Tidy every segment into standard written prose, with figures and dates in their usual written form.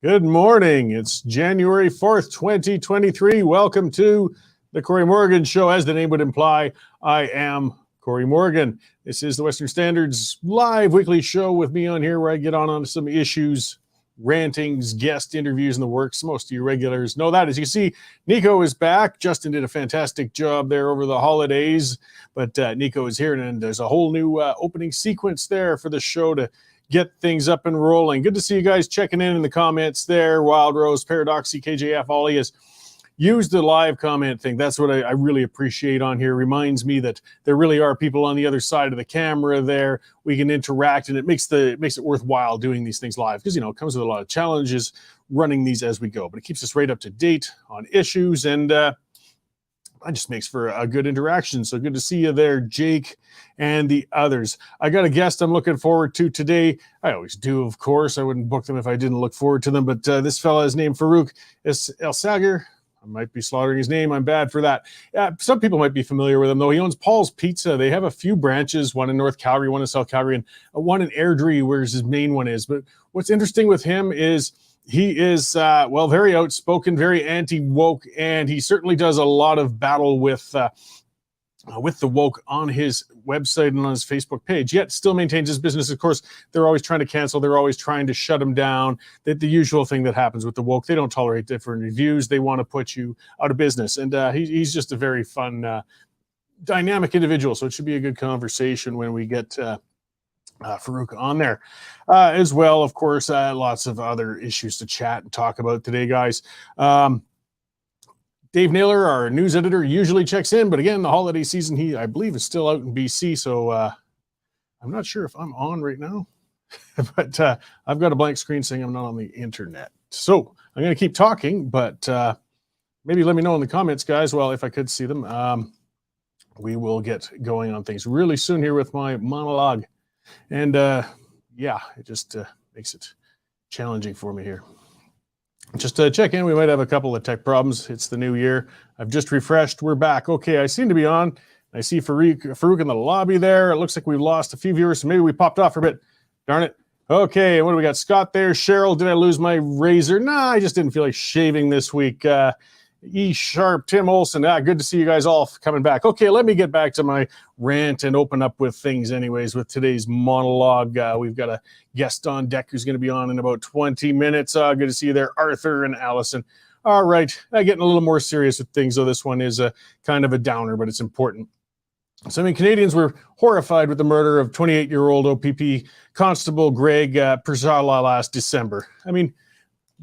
Good morning. It's January 4th, 2023. Welcome to the Cory Morgan Show. As the name would imply, I am Cory Morgan. This is the Western Standard's live weekly show with me on here where I get on some issues, rantings, guest interviews in the works. Most of you regulars know that. As you see, Nico is back. Justin did a fantastic job there over the holidays, but Nico is here, and there's a whole new opening sequence there for the show to get things up and rolling. Good to see you guys checking in the comments there. Wild Rose, Paradoxy, KJF, Ollie has used the live comment thing. That's what I really appreciate on here. Reminds me that there really are people on the other side of the camera there. We can interact, and it makes it worthwhile doing these things live because, it comes with a lot of challenges running these as we go. But it keeps us right up to date on issues, and it just makes for a good interaction. So good to see you there, Jake, and the others. I got a guest I'm looking forward to today. I always do, of course. I wouldn't book them if I didn't look forward to them. But this fella is named Farouk. It's Elsaghir. I might be slaughtering his name. I'm bad for that. Some people might be familiar with him, though. He owns Paul's Pizza. They have a few branches, one in North Calgary, one in South Calgary, and one in Airdrie, where his main one is. But what's interesting with him is he is, very outspoken, very anti-woke, and he certainly does a lot of battle with the woke on his website and on his Facebook page, yet still maintains his business. Of course, they're always trying to cancel. They're always trying to shut him down. The usual thing that happens with the woke. They don't tolerate different reviews. They want to put you out of business. And he's just a very fun, dynamic individual. So it should be a good conversation when we get Farouk on there as well. Of course, lots of other issues to chat and talk about today, guys. Dave Naylor, our news editor, usually checks in, but again, the holiday season, I believe, is still out in BC, so I'm not sure if I'm on right now, but I've got a blank screen saying I'm not on the internet. So I'm going to keep talking, but maybe let me know in the comments, guys. Well, if I could see them, we will get going on things really soon here with my monologue. And it just makes it challenging for me here. Just to check in, we might have a couple of tech problems. It's the new year. I've just refreshed. We're back. Okay, I seem to be on. I see Farouk in the lobby there. It looks like we've lost a few viewers, so maybe we popped off for a bit. Darn it. Okay, what do we got? Scott there. Cheryl, did I lose my razor? Nah, I just didn't feel like shaving this week. E Sharp, Tim Olson. Good to see you guys all coming back. Okay, let me get back to my rant and open up with things anyways with today's monologue. We've got a guest on deck who's going to be on in about 20 minutes. Good to see you there, Arthur and Allison. All right, getting a little more serious with things, though this one is a kind of a downer, but it's important. So, Canadians were horrified with the murder of 28-year-old OPP Constable Greg Persala last December.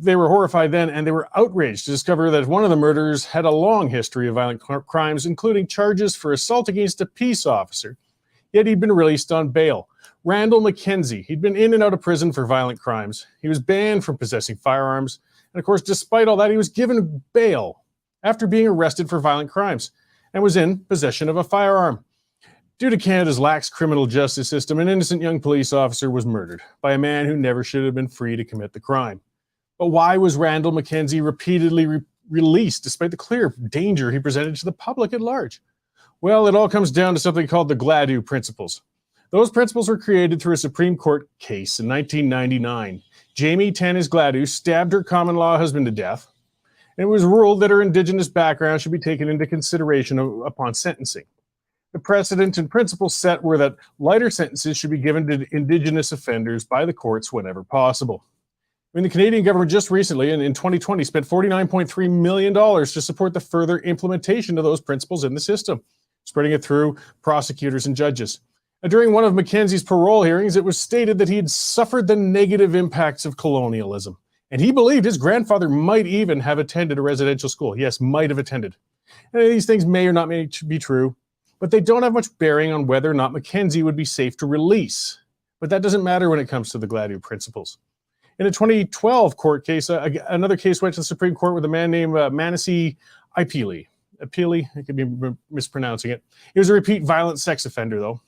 They were horrified then, and they were outraged to discover that one of the murderers had a long history of violent crimes, including charges for assault against a peace officer. Yet he'd been released on bail. Randall McKenzie, he'd been in and out of prison for violent crimes. He was banned from possessing firearms. And of course, despite all that, he was given bail after being arrested for violent crimes and was in possession of a firearm. Due to Canada's lax criminal justice system, an innocent young police officer was murdered by a man who never should have been free to commit the crime. But why was Randall McKenzie repeatedly released despite the clear danger he presented to the public at large? Well, it all comes down to something called the Gladue Principles. Those principles were created through a Supreme Court case in 1999. Jamie Tanis Gladue stabbed her common-law husband to death, and it was ruled that her indigenous background should be taken into consideration upon sentencing. The precedent and principles set were that lighter sentences should be given to indigenous offenders by the courts whenever possible. The Canadian government just recently, in 2020, spent $49.3 million to support the further implementation of those principles in the system, spreading it through prosecutors and judges. And during one of Mackenzie's parole hearings, it was stated that he had suffered the negative impacts of colonialism, and he believed his grandfather might even have attended a residential school. Yes, might have attended. And these things may or not may be true, but they don't have much bearing on whether or not Mackenzie would be safe to release. But that doesn't matter when it comes to the Gladue Principles. In a 2012 court case, another case went to the Supreme Court with a man named Manassi Ipili. Ipili, I could be mispronouncing it. He was a repeat violent sex offender, though.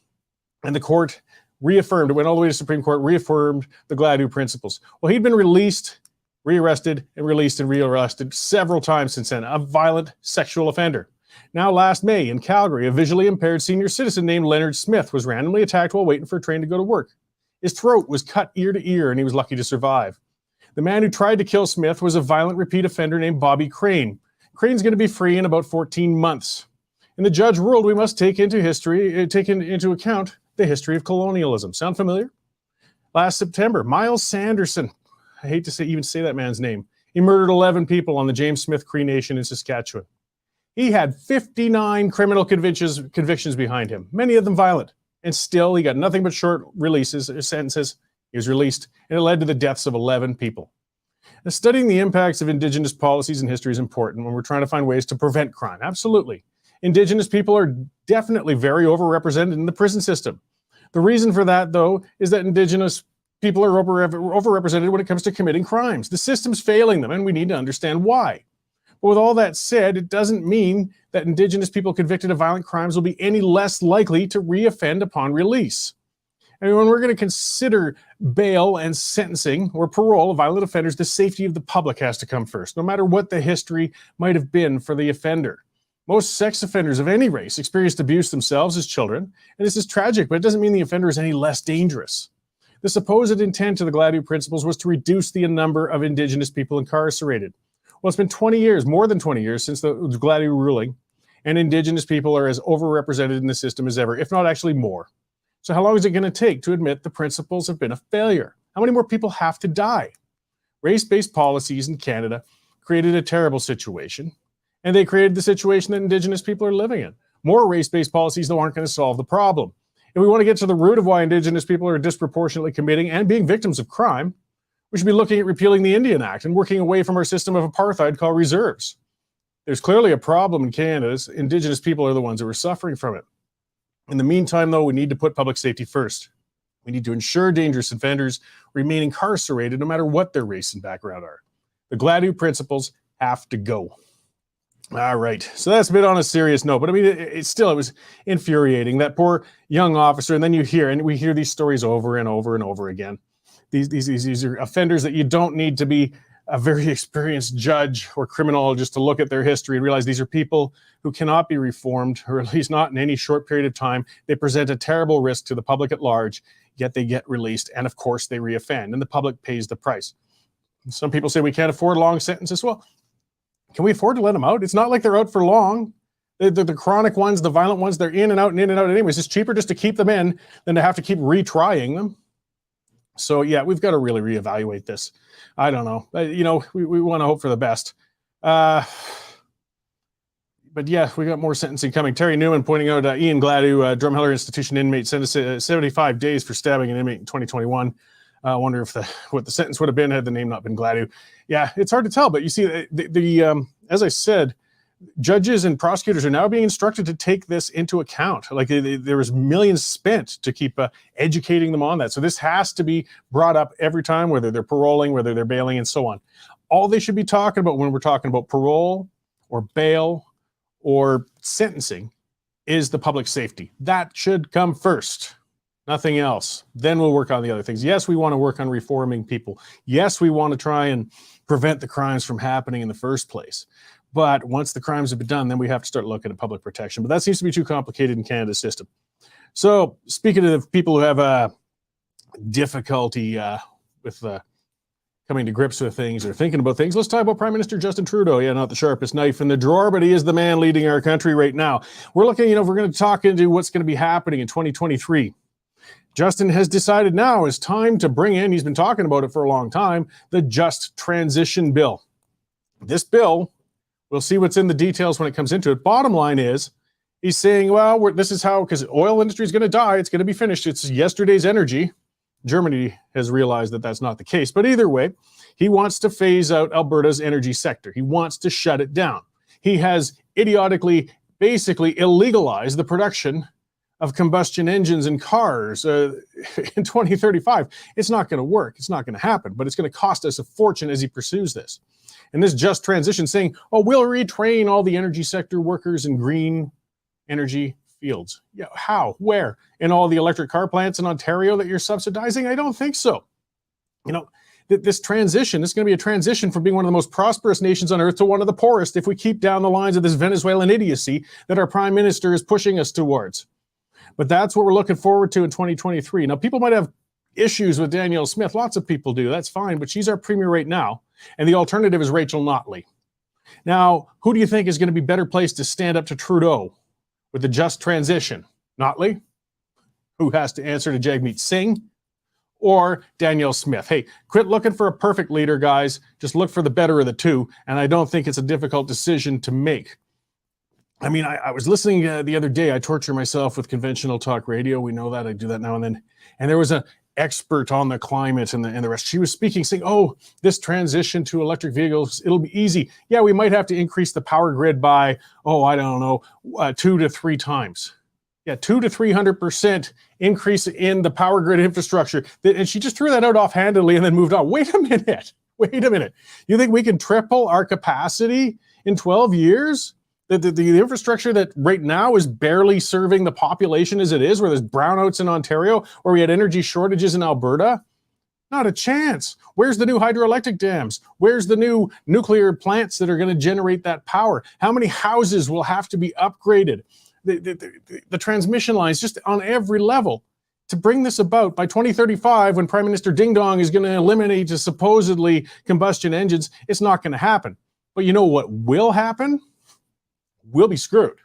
And the court reaffirmed, it went all the way to the Supreme Court, reaffirmed the Gladue Principles. Well, he'd been released, rearrested, and released and rearrested several times since then, a violent sexual offender. Now, last May in Calgary, a visually impaired senior citizen named Leonard Smith was randomly attacked while waiting for a train to go to work. His throat was cut ear to ear, and he was lucky to survive. The man who tried to kill Smith was a violent repeat offender named Bobby Crane. Crane's going to be free in about 14 months. And the judge ruled we must take into account the history of colonialism. Sound familiar? Last September, Miles Sanderson, I hate to even say that man's name, he murdered 11 people on the James Smith Cree Nation in Saskatchewan. He had 59 criminal convictions behind him, many of them violent. And still, he got nothing but short releases or sentences. He was released, and it led to the deaths of 11 people. Now, studying the impacts of Indigenous policies and history is important when we're trying to find ways to prevent crime. Absolutely. Indigenous people are definitely very overrepresented in the prison system. The reason for that, though, is that Indigenous people are overrepresented when it comes to committing crimes. The system's failing them, and we need to understand why. But with all that said, it doesn't mean that Indigenous people convicted of violent crimes will be any less likely to reoffend upon release. And when we're going to consider bail and sentencing or parole of violent offenders, the safety of the public has to come first, no matter what the history might have been for the offender. Most sex offenders of any race experienced abuse themselves as children, and this is tragic, but it doesn't mean the offender is any less dangerous. The supposed intent of the Gladue Principles was to reduce the number of Indigenous people incarcerated. Well, it's been 20 years, more than 20 years, since the Gladue ruling, and Indigenous people are as overrepresented in the system as ever, if not actually more. So how long is it going to take to admit the principles have been a failure? How many more people have to die? Race-based policies in Canada created a terrible situation, and they created the situation that Indigenous people are living in. More race-based policies, though, aren't going to solve the problem. If we want to get to the root of why Indigenous people are disproportionately committing and being victims of crime, we should be looking at repealing the Indian Act and working away from our system of apartheid called reserves. There's clearly a problem in Canada. Indigenous people are the ones who are suffering from it. In the meantime, though, we need to put public safety first. We need to ensure dangerous offenders remain incarcerated no matter what their race and background are. The Gladue Principles have to go. All right, so that's a bit on a serious note, but I mean, it was infuriating, that poor young officer, and then we hear these stories over and over and over again. These are offenders that you don't need to be a very experienced judge or criminologist to look at their history and realize these are people who cannot be reformed, or at least not in any short period of time. They present a terrible risk to the public at large, yet they get released, and of course they reoffend, and the public pays the price. Some people say we can't afford long sentences. Well, can we afford to let them out? It's not like they're out for long. The chronic ones, the violent ones, they're in and out anyways. It's cheaper just to keep them in than to have to keep retrying them. So yeah, we've got to really reevaluate this. I don't know. We want to hope for the best. But yeah, we got more sentencing coming. Terry Newman pointing out Ian Gladue, Drumheller Institution inmate, sentenced 75 days for stabbing an inmate in 2021. I wonder if what the sentence would have been had the name not been Gladue. Yeah, it's hard to tell, but you see, as I said, judges and prosecutors are now being instructed to take this into account. Like there was millions spent to keep educating them on that. So this has to be brought up every time, whether they're paroling, whether they're bailing, and so on. All they should be talking about when we're talking about parole or bail or sentencing is the public safety. That should come first. Nothing else. Then we'll work on the other things. Yes, we want to work on reforming people. Yes, we want to try and prevent the crimes from happening in the first place. But once the crimes have been done, then we have to start looking at public protection. But that seems to be too complicated in Canada's system. So speaking of people who have difficulty with coming to grips with things or thinking about things, let's talk about Prime Minister Justin Trudeau. Yeah, not the sharpest knife in the drawer, but he is the man leading our country right now. We're looking, if we're going to talk into what's going to be happening in 2023. Justin has decided now is time to bring in, he's been talking about it for a long time, the Just Transition Bill. This bill, we'll see what's in the details when it comes into it. Bottom line is, he's saying, well, this is how, because oil industry is going to die, it's going to be finished. It's yesterday's energy. Germany has realized that that's not the case. But either way, he wants to phase out Alberta's energy sector. He wants to shut it down. He has idiotically, basically illegalized the production of combustion engines in cars in 2035. It's not going to work. It's not going to happen, but it's going to cost us a fortune as he pursues this. And this just transition saying, oh, we'll retrain all the energy sector workers in green energy fields. Yeah, how? Where? In all the electric car plants in Ontario that you're subsidizing? I don't think so. This transition is going to be a transition from being one of the most prosperous nations on earth to one of the poorest if we keep down the lines of this Venezuelan idiocy that our prime minister is pushing us towards. But that's what we're looking forward to in 2023. Now, people might have issues with Danielle Smith. Lots of people do. That's fine, but she's our premier right now. And the alternative is Rachel Notley. Now, who do you think is going to be better placed to stand up to Trudeau with the just transition? Notley, who has to answer to Jagmeet Singh, or Danielle Smith? Hey, quit looking for a perfect leader, guys. Just look for the better of the two. And I don't think it's a difficult decision to make. I mean, I was listening the other day. I torture myself with conventional talk radio. We know that. I do that now and then. And there was an expert on the climate and the rest. She was speaking, saying, oh, this transition to electric vehicles, it'll be easy. Yeah, we might have to increase the power grid by, I don't know, 2 to 3 times. Yeah, 200 to 300% increase in the power grid infrastructure. And she just threw that out offhandedly and then moved on. Wait a minute. You think we can triple our capacity in 12 years? The infrastructure that right now is barely serving the population as it is, where there's brownouts in Ontario, where we had energy shortages in Alberta? Not a chance. Where's the new hydroelectric dams? Where's the new nuclear plants that are going to generate that power? How many houses will have to be upgraded? The transmission lines, just on every level. To bring this about by 2035, when Prime Minister Ding Dong is going to eliminate supposedly combustion engines, it's not going to happen. But you know what will happen? We'll be screwed.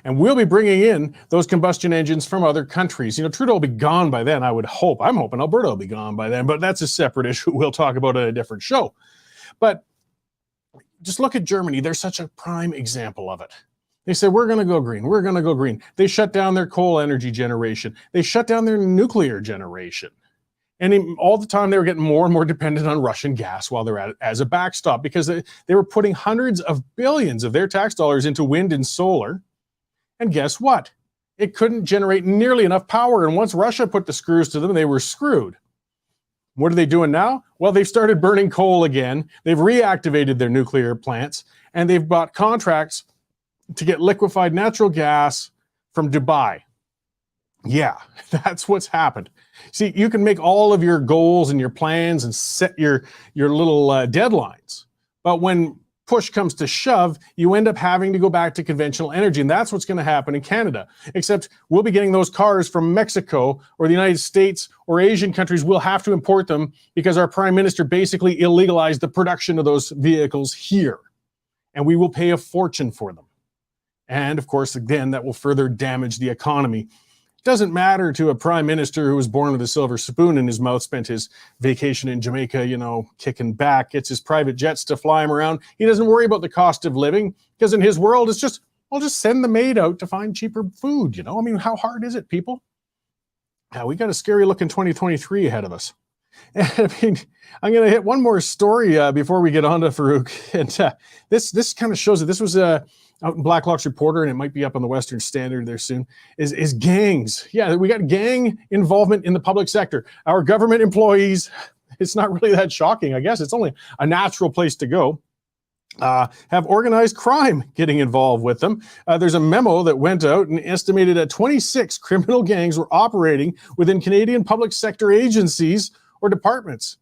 And we'll be bringing in those combustion engines from other countries. Trudeau will be gone by then, I would hope. I'm hoping Alberta will be gone by then, but that's a separate issue we'll talk about at a different show. But just look at Germany. They're such a prime example of it. They said, we're going to go green. We're going to go green. They shut down their coal energy generation. They shut down their nuclear generation. And all the time, they were getting more and more dependent on Russian gas while they're at it as a backstop, because they were putting hundreds of billions of their tax dollars into wind and solar. And guess what? It couldn't generate nearly enough power. And once Russia put the screws to them, they were screwed. What are they doing now? Well, they've started burning coal again. They've reactivated their nuclear plants, and they've bought contracts to get liquefied natural gas from Dubai. Yeah, that's what's happened. See, you can make all of your goals and your plans and set your little deadlines. But when push comes to shove, you end up having to go back to conventional energy. And that's what's going to happen in Canada. Except we'll be getting those cars from Mexico or the United States or Asian countries. We'll have to import them because our prime minister basically illegalized the production of those vehicles here. And we will pay a fortune for them. And of course, again, that will further damage the economy. Doesn't matter to a prime minister who was born with a silver spoon in his mouth, spent his vacation in Jamaica, kicking back, gets his private jets to fly him around. He doesn't worry about the cost of living, because in his world, it's just, I'll just send the maid out to find cheaper food. I mean, how hard is it, people? We got a scary looking 2023 ahead of us. And I mean, I'm going to hit one more story before we get on to Farouk. And this kind of shows that this was out in Blacklock's Reporter, and it might be up on the Western Standard there soon, is gangs. Yeah, we got gang involvement in the public sector. Our government employees, it's not really that shocking, I guess. It's only a natural place to go. Have organized crime getting involved with them. There's a memo that went out and estimated that 26 criminal gangs were operating within Canadian public sector agencies or departments.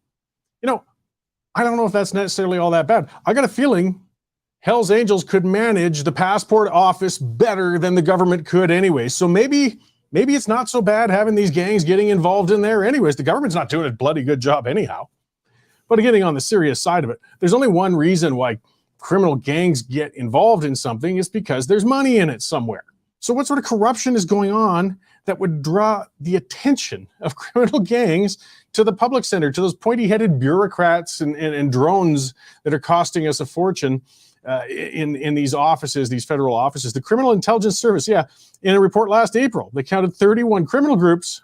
I don't know if that's necessarily all that bad. I got a feeling Hell's Angels could manage the passport office better than the government could anyway. So maybe it's not so bad having these gangs getting involved in there anyways. The government's not doing a bloody good job anyhow. But getting on the serious side of it, there's only one reason why criminal gangs get involved in something, is because there's money in it somewhere. So what sort of corruption is going on that would draw the attention of criminal gangs to the public center, to those pointy-headed bureaucrats and drones that are costing us a fortune in these offices, these federal offices? The Criminal Intelligence Service, in a report last April, they counted 31 criminal groups,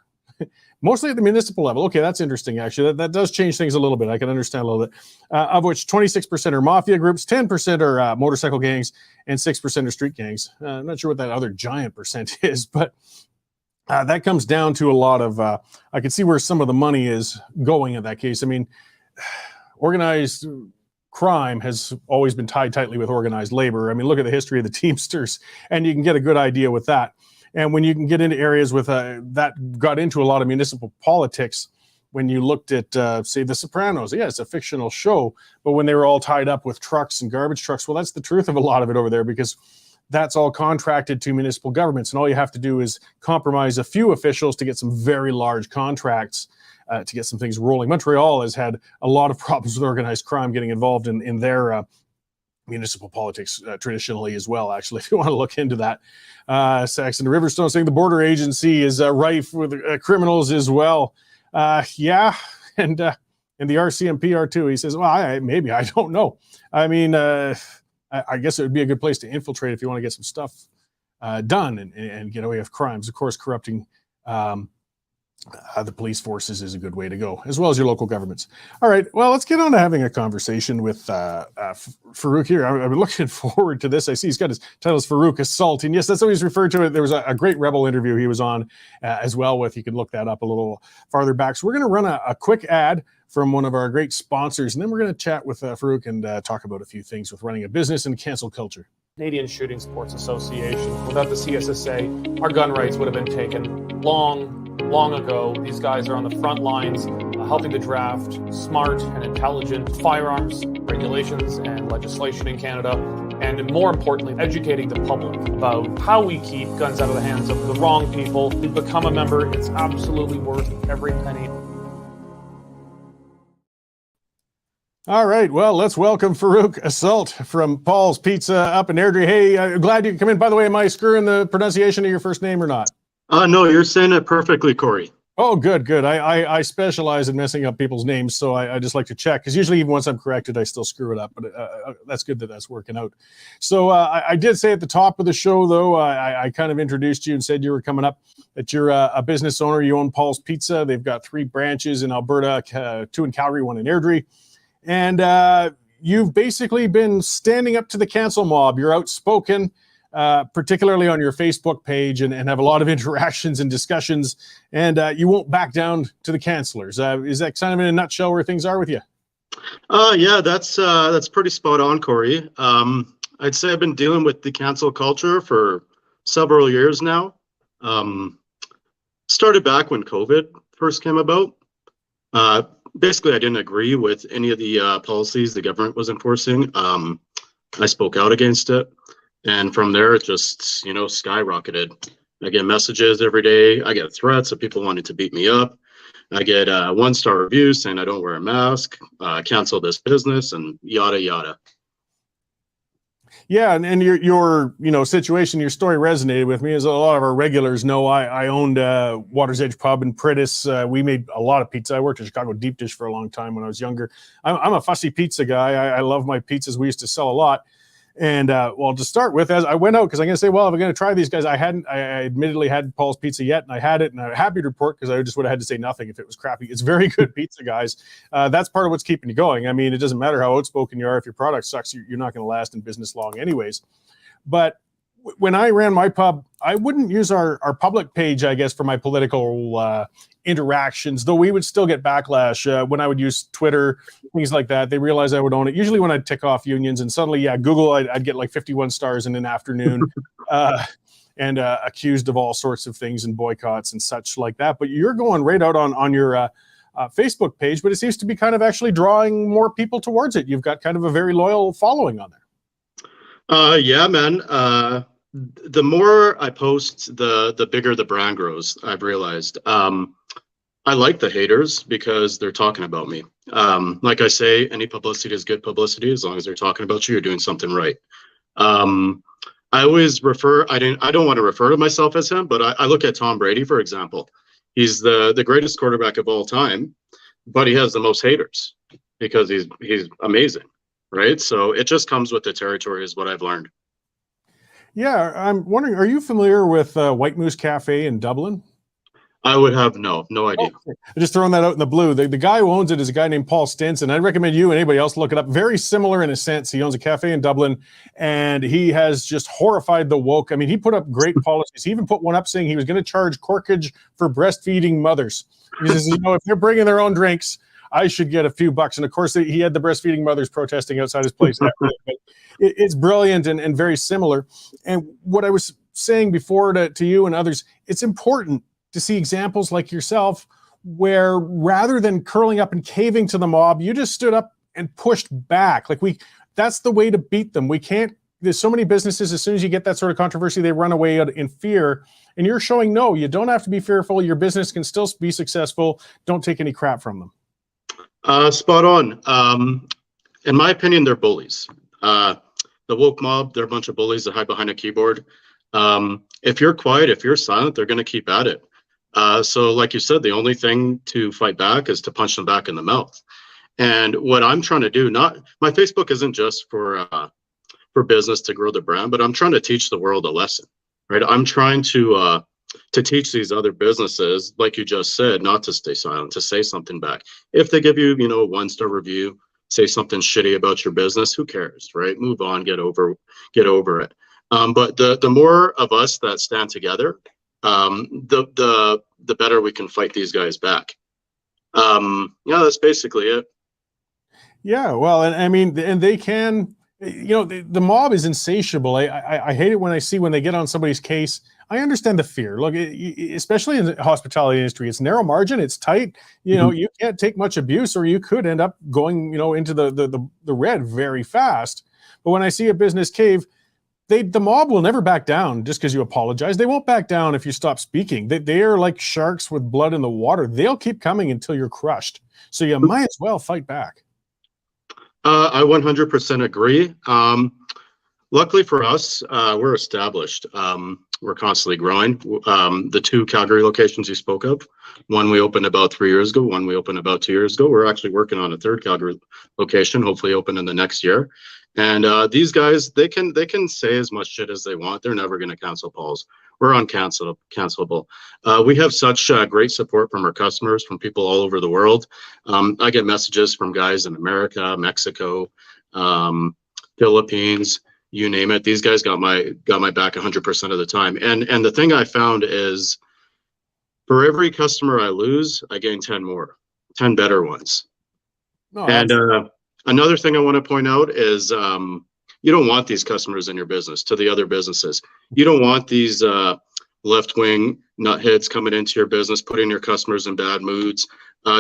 mostly at the municipal level. Okay, that's interesting, actually. That does change things a little bit. I can understand a little bit. Of which 26% are mafia groups, 10% are motorcycle gangs, and 6% are street gangs. I'm not sure what that other giant percent is, but that comes down to a lot of, I can see where some of the money is going in that case. I mean, organized crime has always been tied tightly with organized labor. I mean, look at the history of the Teamsters, and you can get a good idea with that. And when you can get into areas with that got into a lot of municipal politics, when you looked at, say, The Sopranos, it's a fictional show, but when they were all tied up with trucks and garbage trucks, well, that's the truth of a lot of it over there, because that's all contracted to municipal governments. And all you have to do is compromise a few officials to get some very large contracts to get some things rolling. Montreal has had a lot of problems with organized crime getting involved in their municipal politics traditionally as well, actually, if you want to look into that. Saxon Riverstone saying the border agency is rife with criminals as well. Yeah, and the RCMP too. He says, well, maybe, I don't know. I mean, I guess it would be a good place to infiltrate if you want to get some stuff done and get away with crimes. Of course, corrupting the police forces is a good way to go, as well as your local governments. All right, well, let's get on to having a conversation with Farouk here. I've been looking forward to this. I see he's got his title is Farouk Assault, and yes, that's how he's referred to it. There was a great Rebel interview he was on as well with. You can look that up a little farther back. So we're going to run a quick ad from one of our great sponsors, and then we're going to chat with Farouk and talk about a few things with running a business and cancel culture. Canadian Shooting Sports Association. Without the CSSA, our gun rights would have been taken long ago. These guys are on the front lines helping to draft smart and intelligent firearms regulations and legislation in Canada, and more importantly, educating the public about how we keep guns out of the hands of the wrong people. To become a member, it's absolutely worth every penny. All right, well, let's welcome Farouk Assault from Paul's Pizza up in Airdrie. Hey, glad you come in. By the way, am I screwing the pronunciation of your first name or not? No, you're saying it perfectly, Cory. Oh, good. I specialize in messing up people's names, so I just like to check, because usually even once I'm corrected, I still screw it up, but that's good that that's working out. So I did say at the top of the show, though, I kind of introduced you and said you were coming up, that you're a business owner. You own Paul's Pizza. They've got 3 branches in Alberta, 2 in Calgary, 1 in Airdrie. And you've basically been standing up to the cancel mob. You're outspoken, particularly on your Facebook page, and have a lot of interactions and discussions, and you won't back down to the cancelers. Is that kind of in a nutshell where things are with you? Yeah, that's pretty spot on, Cory. I'd say I've been dealing with the cancel culture for several years now. Started back when COVID first came about. Basically, I didn't agree with any of the policies the government was enforcing. I spoke out against it. And from there, it just, skyrocketed. I get messages every day. I get threats of people wanting to beat me up. I get 1-star reviews saying I don't wear a mask, cancel this business, and yada, yada. Yeah, and your situation, your story resonated with me. As a lot of our regulars know, I owned Water's Edge Pub in Pritis. We made a lot of pizza. I worked at Chicago Deep Dish for a long time when I was younger. I'm a fussy pizza guy. I love my pizzas. We used to sell a lot. And well, to start with, as I went out, because I'm going to say, well, if I'm going to try these guys, I admittedly hadn't Paul's Pizza yet, and I had it, and I'm happy to report, because I just would have had to say nothing if it was crappy. It's very good pizza, guys. That's part of what's keeping you going. I mean, it doesn't matter how outspoken you are. If your product sucks, you're not going to last in business long anyways. But when I ran my pub, I wouldn't use our public page, I guess, for my political interactions, though we would still get backlash when I would use Twitter, things like that. They realized I would own it. Usually when I'd tick off unions, and suddenly, Google, I'd get like 51 stars in an afternoon and accused of all sorts of things and boycotts and such like that. But you're going right out on your Facebook page, but it seems to be kind of actually drawing more people towards it. You've got kind of a very loyal following on there. Yeah, man. The more I post, the bigger the brand grows, I've realized. I like the haters because they're talking about me. Like I say, any publicity is good publicity. As long as they're talking about you, you're doing something right. I always refer, I don't want to refer to myself as him, but I look at Tom Brady, for example. He's the greatest quarterback of all time, but he has the most haters because he's amazing, right? So it just comes with the territory, is what I've learned. Yeah, I'm wondering, are you familiar with White Moose Cafe in Dublin? I would have no idea. Okay. I'm just throwing that out in the blue. The guy who owns it is a guy named Paul Stinson. I'd recommend you and anybody else look it up. Very similar in a sense. He owns a cafe in Dublin, and he has just horrified the woke. I mean, he put up great policies. He even put one up saying he was going to charge corkage for breastfeeding mothers. He says, if they're bringing their own drinks, I should get a few bucks. And of course, he had the breastfeeding mothers protesting outside his place. But it's brilliant and very similar. And what I was saying before to you and others, it's important to see examples like yourself where rather than curling up and caving to the mob, you just stood up and pushed back. That's the way to beat them. We can't there's so many businesses, as soon as you get that sort of controversy, they run away in fear. And you're showing, no, you don't have to be fearful. Your business can still be successful. Don't take any crap from them. Spot on. In my opinion, they're bullies. The woke mob, they're a bunch of bullies that hide behind a keyboard. If you're quiet, if you're silent, they're going to keep at it. So like you said, the only thing to fight back is to punch them back in the mouth. And what I'm trying to do, my Facebook isn't just for business to grow the brand, but I'm trying to teach the world a lesson, right? I'm trying to teach these other businesses, like you just said, not to stay silent, to say something back. If they give you, a 1-star review, say something shitty about your business, who cares, right? Move on, get over it. But the more of us that stand together, the better we can fight these guys back. That's basically it. Yeah, well, and I mean, and they can, the mob is insatiable. I hate it when I see when they get on somebody's case. I understand the fear. Look, especially in the hospitality industry, it's narrow margin, it's tight. You can't take much abuse, or you could end up going, into the red very fast. But when I see a business cave, the mob will never back down just because you apologize. They won't back down if you stop speaking. They are like sharks with blood in the water. They'll keep coming until you're crushed. So you might as well fight back. I 100% agree. Luckily for us, we're established. We're constantly growing. The 2 Calgary locations you spoke of, one we opened about 3 years ago, one we opened about 2 years ago. We're actually working on a 3rd Calgary location, hopefully open in the next year. And these guys, they can say as much shit as they want. They're never going to cancel calls. We're uncancelable. We have such great support from our customers, from people all over the world. I get messages from guys in America, Mexico, Philippines, you name it. These guys got my back 100% of the time. And the thing I found is, for every customer I lose, I gain 10 more, 10 better ones. No, and another thing I want to point out is, you don't want these customers in your business, to the other businesses. You don't want these left-wing nutheads coming into your business, putting your customers in bad moods,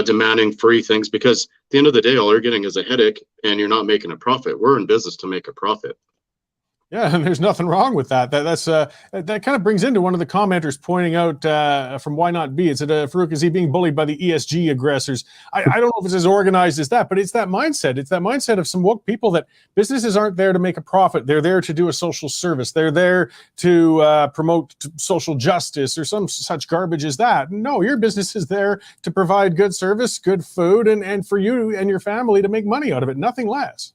demanding free things, because at the end of the day, all you're getting is a headache and you're not making a profit. We're in business to make a profit. Yeah, and there's nothing wrong with that. That kind of brings into one of the commenters pointing out from Why Not Be. It's Farouk, is he being bullied by the ESG aggressors? I don't know if it's as organized as that, but it's that mindset. It's that mindset of some woke people that businesses aren't there to make a profit. They're there to do a social service. They're there to promote social justice or some such garbage as that. No, your business is there to provide good service, good food, and for you and your family to make money out of it, nothing less.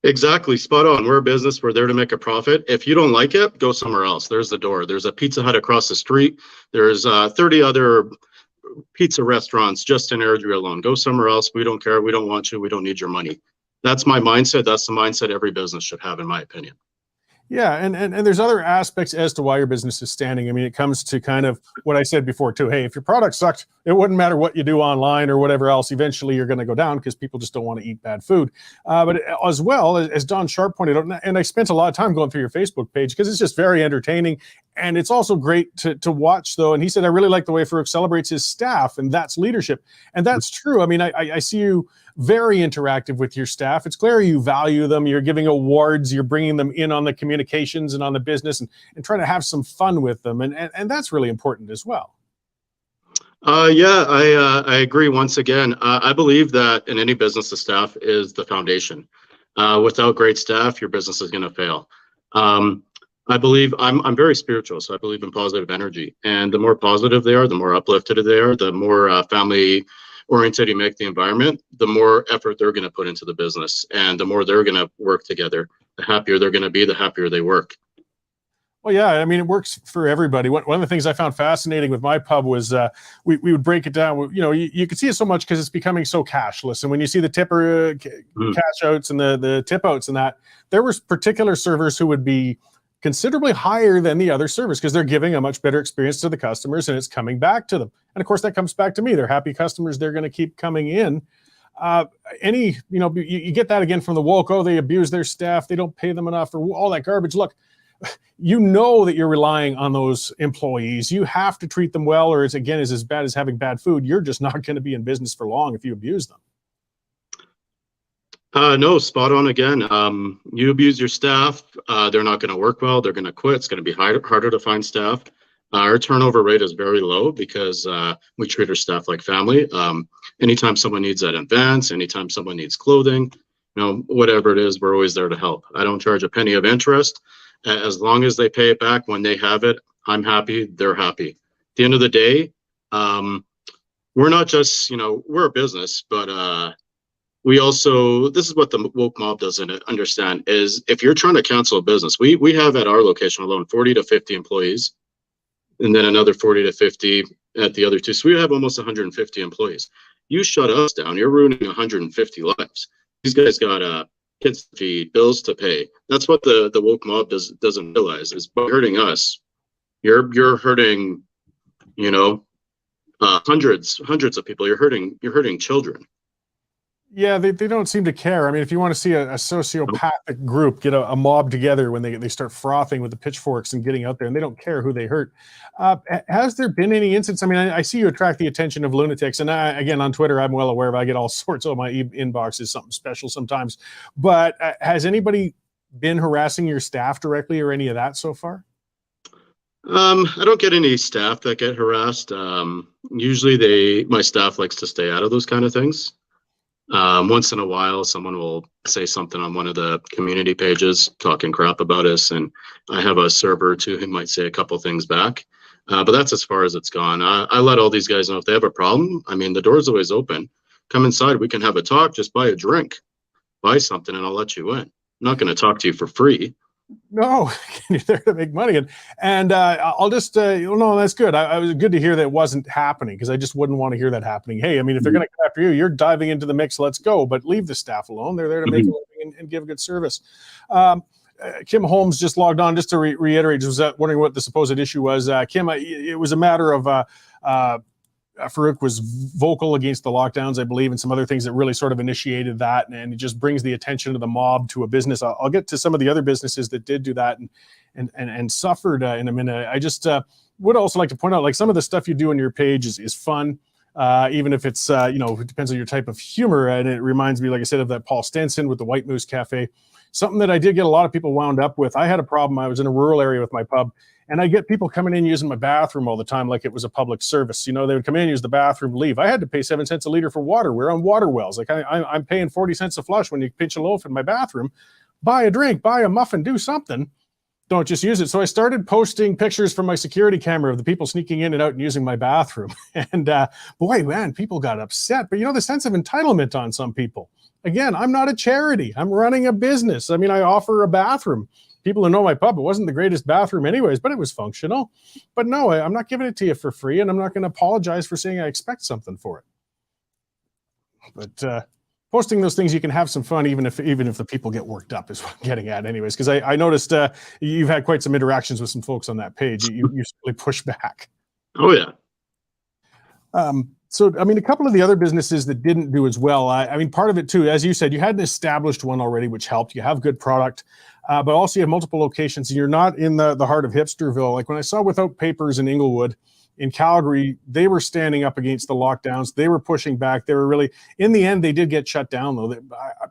Exactly, spot on. We're a business. We're there to make a profit. If you don't like it, go somewhere else. There's the door. There's a Pizza Hut across the street. There's 30 other pizza restaurants just in Airdrie alone. Go somewhere else. We don't care. We don't want you. We don't need your money. That's my mindset. That's the mindset every business should have, in my opinion. Yeah, and there's other aspects as to why your business is standing. I mean, it comes to kind of what I said before too. Hey, if your product sucked, it wouldn't matter what you do online or whatever else. Eventually, you're going to go down because people just don't want to eat bad food. But as well, as Don Sharp pointed out, and I spent a lot of time going through your Facebook page because it's just very entertaining. And it's also great to watch, though. And he said, I really like the way Farouk celebrates his staff, and that's leadership. And that's true. I mean, I see you very interactive with your staff. It's clear you value them. You're giving awards. You're bringing them in on the communications and on the business, and trying to have some fun with them. And that's really important as well. Yeah, I agree once again. I believe that in any business, the staff is the foundation. Without great staff, your business is going to fail. I believe I'm very spiritual, so I believe in positive energy. And the more positive they are, the more uplifted they are, the more family oriented you make the environment, the more effort they're going to put into the business, and the more they're going to work together. The happier they're going to be, the happier they work. Well, yeah, I mean, it works for everybody. One of the things I found fascinating with my pub was we would break it down. You know, you could see it so much because it's becoming so cashless. And when you see the tipper cash outs and the tip outs and that, there was particular servers who would be considerably higher than the other servers because they're giving a much better experience to the customers, and it's coming back to them. And of course, that comes back to me. They're happy customers. They're going to keep coming in. You get that again from the woke. Oh, they abuse their staff. They don't pay them enough, or all that garbage. Look, you know that you're relying on those employees. You have to treat them well, or it's as bad as having bad food. You're just not going to be in business for long if you abuse them. No, spot on again. You abuse your staff, they're not going to work well. They're going to quit. It's going to be harder to find staff. Our turnover rate is very low because we treat our staff like family. Anytime someone needs that advance, anytime someone needs clothing, whatever it is, we're always there to help. I don't charge a penny of interest. As long as they pay it back when they have it, I'm happy. They're happy. At the end of the day, we're not just, we're a business, but we also, this is what the woke mob doesn't understand, is if you're trying to cancel a business, we have at our location alone 40 to 50 employees, and then another 40 to 50 at the other two. So we have almost 150 employees. You shut us down, you're ruining 150 lives. These guys got kids to feed, bills to pay. That's what the woke mob doesn't realize, is by hurting us, you're hurting, hundreds of people. You're hurting children. Yeah, they don't seem to care. I mean, if you want to see a sociopathic group get a mob together when they start frothing with the pitchforks and getting out there, and they don't care who they hurt. Has there been any instance? I mean, I see you attract the attention of lunatics, and again, on Twitter, I'm well aware of, I get all sorts of my inbox is something special sometimes. But has anybody been harassing your staff directly or any of that so far? I don't get any staff that get harassed. Usually my staff likes to stay out of those kind of things. Once in a while, someone will say something on one of the community pages talking crap about us, and I have a server or two who might say a couple things back. But that's as far as it's gone. I let all these guys know if they have a problem. I mean, the door's always open. Come inside. We can have a talk. Just buy a drink, buy something, and I'll let you in. I'm not going to talk to you for free. No, you're there to make money, and I'll just no, that's good. I was good to hear that it wasn't happening, because I just wouldn't want to hear that happening. Hey, I mean, if they're going to come after you, you're diving into the mix. Let's go, but leave the staff alone. They're there to make a living and give good service. Kim Holmes just logged on, just to reiterate. Was wondering what the supposed issue was. Kim, it was a matter of Farouk was vocal against the lockdowns, I believe, and some other things that really sort of initiated that, and it just brings the attention of the mob to a business. I'll get to some of the other businesses that did do that and suffered in a minute. I just would also like to point out, like, some of the stuff you do on your page is fun, even if it's it depends on your type of humor. And it reminds me, like I said, of that Paul Stenson with the White Moose Cafe. Something that I did get a lot of people wound up with. I had a problem. I was in a rural area with my pub, and I get people coming in using my bathroom all the time like it was a public service. They would come in, use the bathroom, leave. I had to pay 7 cents a liter for water. We're on water wells. Like, I'm paying 40 cents a flush when you pinch a loaf in my bathroom. Buy a drink, buy a muffin, do something. Don't just use it. So I started posting pictures from my security camera of the people sneaking in and out and using my bathroom. And boy, man, people got upset. But the sense of entitlement on some people. Again, I'm not a charity. I'm running a business. I mean, I offer a bathroom. People who know my pub, it wasn't the greatest bathroom anyways, but it was functional. But no, I'm not giving it to you for free, and I'm not going to apologize for saying I expect something for it. But posting those things, you can have some fun, even if the people get worked up, is what I'm getting at anyways. Because I noticed you've had quite some interactions with some folks on that page. You certainly push back. Oh, yeah. So, I mean, a couple of the other businesses that didn't do as well, I mean, part of it too, as you said, you had an established one already, which helped. You have good product, but also you have multiple locations, and you're not in the heart of Hipsterville. Like when I saw Without Papers in Inglewood, in Calgary, they were standing up against the lockdowns. They were pushing back. They were really, in the end, they did get shut down though.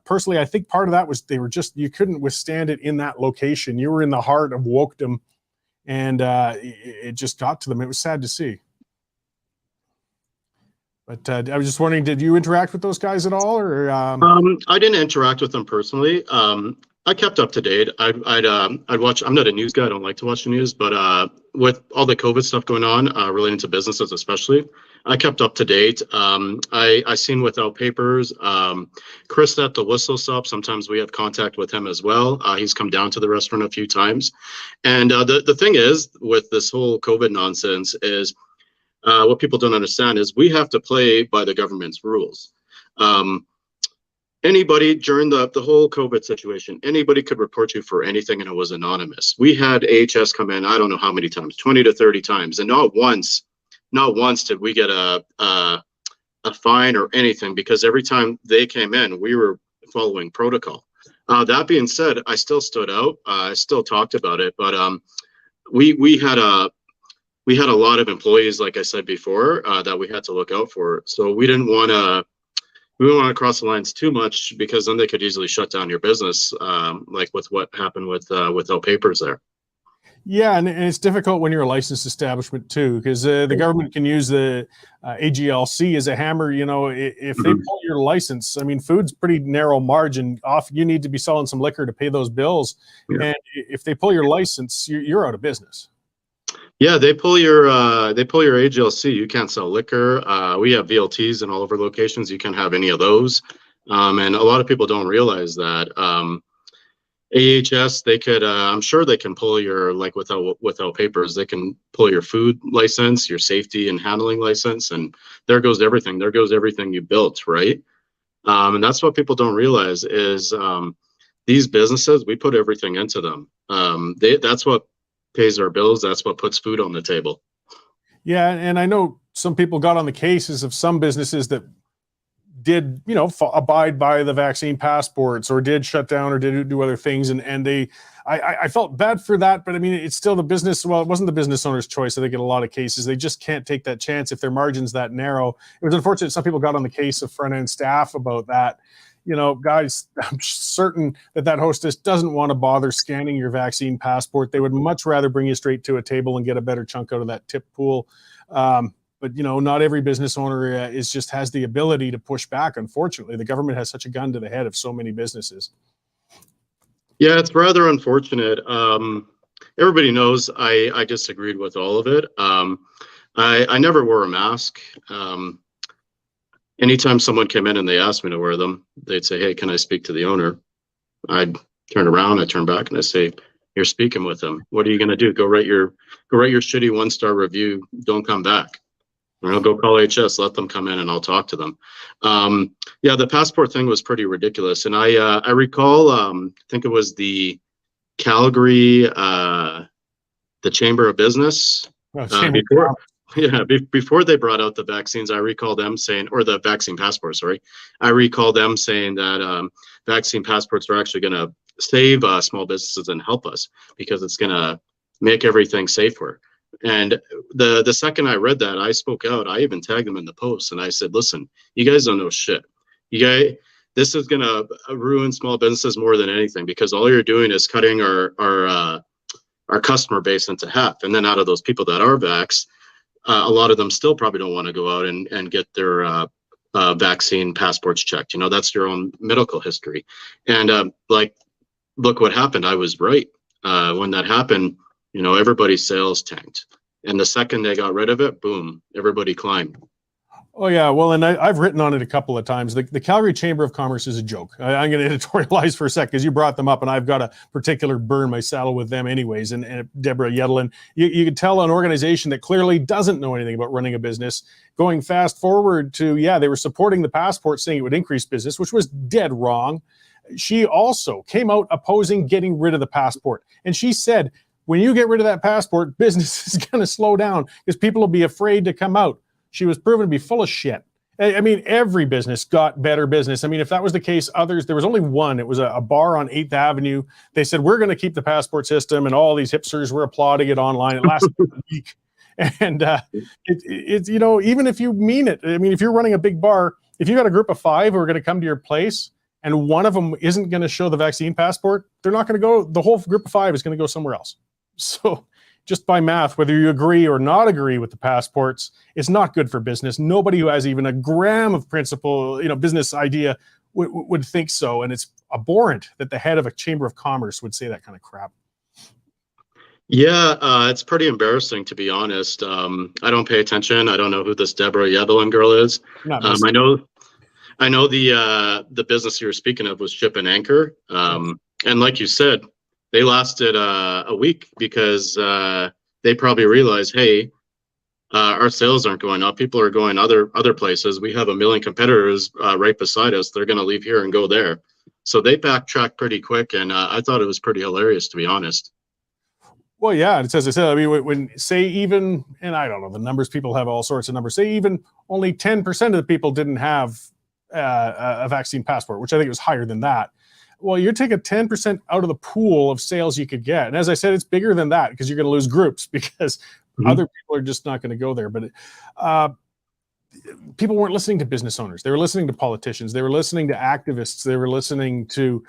Personally, I think part of that was you couldn't withstand it in that location. You were in the heart of wokedom, and it just got to them. It was sad to see. But I was just wondering, did you interact with those guys at all, or? I didn't interact with them personally. I kept up to date. I'd watch. I'm not a news guy. I don't like to watch the news, but with all the COVID stuff going on, relating to businesses especially, I kept up to date. I seen Without Papers. Chris at the Whistle Stop. Sometimes we have contact with him as well. He's come down to the restaurant a few times. And the thing is, with this whole COVID nonsense is, what people don't understand is we have to play by the government's rules. Anybody during the whole COVID situation, anybody could report you for anything, and it was anonymous. We had AHS come in, I don't know how many times, 20 to 30 times, and not once did we get a fine or anything, because every time they came in, we were following protocol. That being said, I still stood out. I still talked about it, but we had a lot of employees, like I said before, that we had to look out for. So we didn't want to, we don't want to cross the lines too much because then they could easily shut down your business, like with what happened without papers there. Yeah, and it's difficult when you're a licensed establishment too, because the government can use the AGLC as a hammer. You know, if they pull your license, I mean, food's pretty narrow margin. Off, you need to be selling some liquor to pay those bills, and if they pull your license, you're out of business. Yeah, they pull your AGLC. You can't sell liquor. We have VLTs in all of our locations. You can't have any of those, and a lot of people don't realize that. AHS, they could, I'm sure they can pull your, like without papers, they can pull your food license, your safety and handling license, and there goes everything. There goes everything you built, right? And that's what people don't realize is these businesses, we put everything into them. That's what pays our bills. That's what puts food on the table. Yeah, and I know some people got on the cases of some businesses that did, you know, abide by the vaccine passports or did shut down or did do other things. And I felt bad for that, but I mean, it's still the business. Well, it wasn't the business owner's choice. I think in a lot of cases, they just can't take that chance if their margin's that narrow. It was unfortunate. Some people got on the case of front end staff about that. You know, guys, I'm certain that hostess doesn't want to bother scanning your vaccine passport. They would much rather bring you straight to a table and get a better chunk out of that tip pool. But, you know, not every business owner has the ability to push back. Unfortunately, the government has such a gun to the head of so many businesses. Yeah, it's rather unfortunate. Everybody knows I disagreed with all of it. I never wore a mask. Anytime someone came in and they asked me to wear them, they'd say, "Hey, can I speak to the owner?" I'd turn around, I turn back, and I say, "You're speaking with him. What are you going to do? Go write your shitty 1-star review. Don't come back. You know, go call HS, let them come in and I'll talk to them." Yeah, the passport thing was pretty ridiculous. And I recall, I think it was the Calgary, the Chamber of Business. Before they brought out the vaccines, I recall them saying, or the vaccine passport, sorry. I recall them saying that vaccine passports are actually going to save small businesses and help us because it's going to make everything safer. And the second I read that, I spoke out. I even tagged them in the post and I said, "Listen, you guys don't know shit. This is going to ruin small businesses more than anything because all you're doing is cutting our customer base into half. And then out of those people that are vaxxed, a lot of them still probably don't want to go out and get their vaccine passports checked. You know, that's your own medical history. And look what happened. I was right. When that happened, you know, everybody's sales tanked. And the second they got rid of it, boom, everybody climbed. Oh, yeah. Well, and I've written on it a couple of times. The Calgary Chamber of Commerce is a joke. I'm going to editorialize for a sec because you brought them up and I've got a particular burn my saddle with them anyways. And Deborah Yedlin, you can tell an organization that clearly doesn't know anything about running a business going fast forward to, yeah, they were supporting the passport saying it would increase business, which was dead wrong. She also came out opposing getting rid of the passport. And she said, when you get rid of that passport, business is going to slow down because people will be afraid to come out. She was proven to be full of shit. I mean, every business got better business. I mean, if that was the case, others, there was only one. It was a bar on 8th Avenue. They said, we're going to keep the passport system, and all these hipsters were applauding it online. It lasted a week. And it's, you know, even if you mean it, I mean, if you're running a big bar, if you got a group of 5 who are going to come to your place and one of them isn't going to show the vaccine passport, they're not going to go, the whole group of 5 is going to go somewhere else. So just by math, whether you agree or not agree with the passports, it's not good for business. Nobody who has even a gram of principle, you know, business idea would think so. And it's abhorrent that the head of a chamber of commerce would say that kind of crap. Yeah, it's pretty embarrassing, to be honest. I don't pay attention. I don't know who this Deborah Yedlin girl is. I know the business you were speaking of was Ship and Anchor. And like you said, they lasted a week because they probably realized, hey, our sales aren't going up. People are going other places. We have a million competitors right beside us. They're going to leave here and go there. So they backtracked pretty quick, and I thought it was pretty hilarious, to be honest. Well, yeah, it's as I said. I mean, when say even, and I don't know the numbers. People have all sorts of numbers. Say even only 10% of the people didn't have a vaccine passport, which I think was higher than that. Well, you're taking 10% out of the pool of sales you could get. And as I said, it's bigger than that because you're going to lose groups because other people are just not going to go there. But people weren't listening to business owners. They were listening to politicians. They were listening to activists. They were listening to,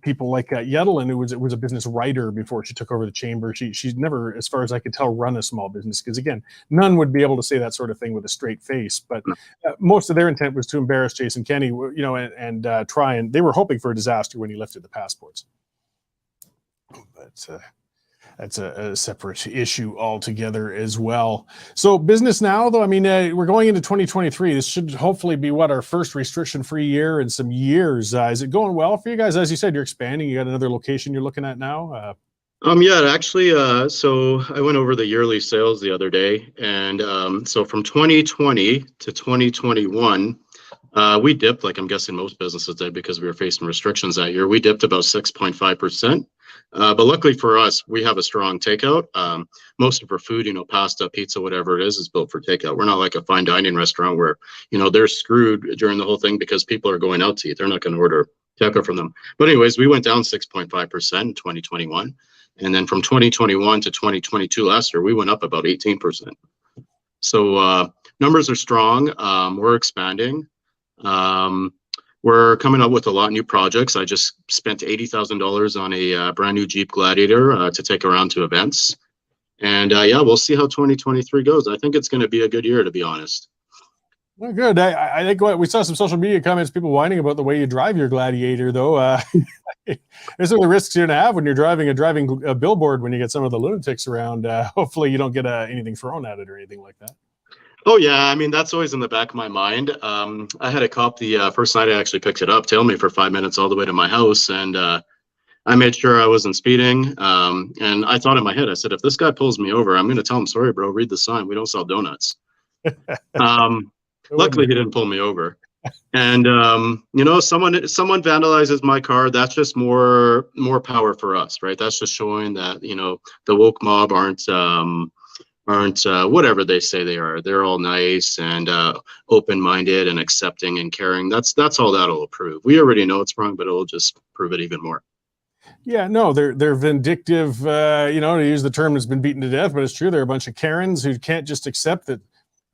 people like Yedelin, who was a business writer before she took over the chamber. She's never, as far as I could tell, run a small business, because again, none would be able to say that sort of thing with a straight face. But most of their intent was to embarrass Jason Kenney, and try, and they were hoping for a disaster when he lifted the passports. But that's a separate issue altogether as well. So business now, though, I mean, we're going into 2023. This should hopefully be our first restriction-free year in some years. Is it going well for you guys? As you said, you're expanding. You got another location you're looking at now? Yeah, actually, so I went over the yearly sales the other day, and so from 2020 to 2021, we dipped, like I'm guessing most businesses did because we were facing restrictions that year. We dipped about 6.5%. But luckily for us, we have a strong takeout. Most of our food, pasta, pizza, whatever it is built for takeout. We're not like a fine dining restaurant where, they're screwed during the whole thing because people are going out to eat. They're not going to order takeout from them. But anyways, we went down 6.5% in 2021. And then from 2021 to 2022 last year, we went up about 18%. So numbers are strong. We're expanding. We're coming up with a lot of new projects. I just spent $80,000 on a brand new Jeep Gladiator to take around to events. And yeah, we'll see how 2023 goes. I think it's going to be a good year, to be honest. Well, good. I think we saw some social media comments, people whining about the way you drive your Gladiator, though. There's some of the risks you're going to have when you're driving a billboard when you get some of the lunatics around. Hopefully you don't get anything thrown at it or anything like that. Oh, yeah. I mean, that's always in the back of my mind. I had a cop the first night I actually picked it up, tail me for 5 minutes all the way to my house. And I made sure I wasn't speeding. And I thought in my head, I said, if this guy pulls me over, I'm going to tell him, sorry, bro, read the sign. We don't sell donuts. Luckily, he didn't pull me over. And, someone vandalizes my car. That's just more power for us, right? That's just showing that, the woke mob aren't whatever they say they are. They're all nice and open-minded and accepting and caring. That's all that'll prove. We already know it's wrong, but it'll just prove it even more. Yeah, no, they're vindictive, to use the term that's been beaten to death, but it's true. They're a bunch of Karens who can't just accept that,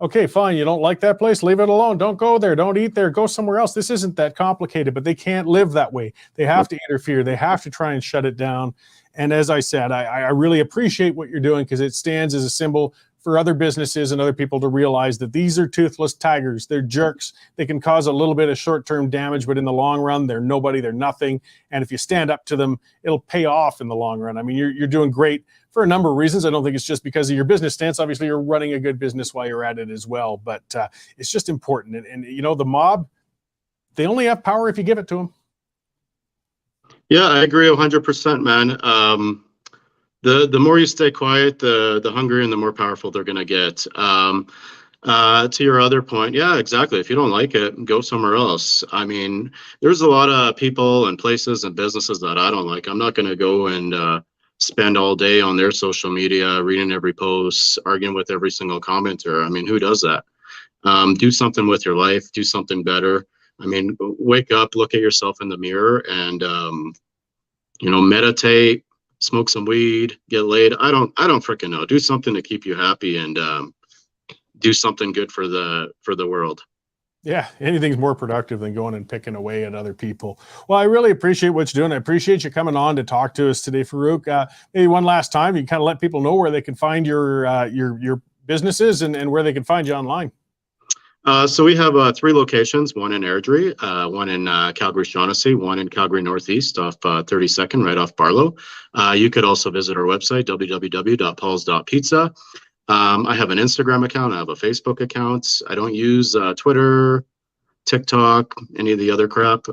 okay, fine, you don't like that place, leave it alone. Don't go there, don't eat there, go somewhere else. This isn't that complicated, but they can't live that way. They have to interfere. They have to try and shut it down. And as I said, I really appreciate what you're doing because it stands as a symbol for other businesses and other people to realize that these are toothless tigers. They're jerks. They can cause a little bit of short-term damage, but in the long run, they're nobody, they're nothing. And if you stand up to them, it'll pay off in the long run. I mean, you're doing great for a number of reasons. I don't think it's just because of your business stance. Obviously, you're running a good business while you're at it as well. But it's just important. And the mob, they only have power if you give it to them. Yeah, I agree 100%, man. The more you stay quiet, the hungrier and the more powerful they're going to get. To your other point, yeah, exactly. If you don't like it, go somewhere else. I mean, there's a lot of people and places and businesses that I don't like. I'm not going to go and spend all day on their social media, reading every post, arguing with every single commenter. I mean, who does that? Do something with your life. Do something better. I mean, wake up, look at yourself in the mirror, and meditate. Smoke some weed, get laid. I don't freaking know. Do something to keep you happy and do something good for the world. Yeah, anything's more productive than going and picking away at other people. Well, I really appreciate what you're doing. I appreciate you coming on to talk to us today, Farouk. Maybe one last time, you can kind of let people know where they can find your businesses and where they can find you online. So we have 3 locations, one in Airdrie, one in Calgary Shaughnessy, one in Calgary Northeast off 32nd, right off Barlow. You could also visit our website, www.pauls.pizza. I have an Instagram account. I have a Facebook account. I don't use Twitter, TikTok, any of the other crap.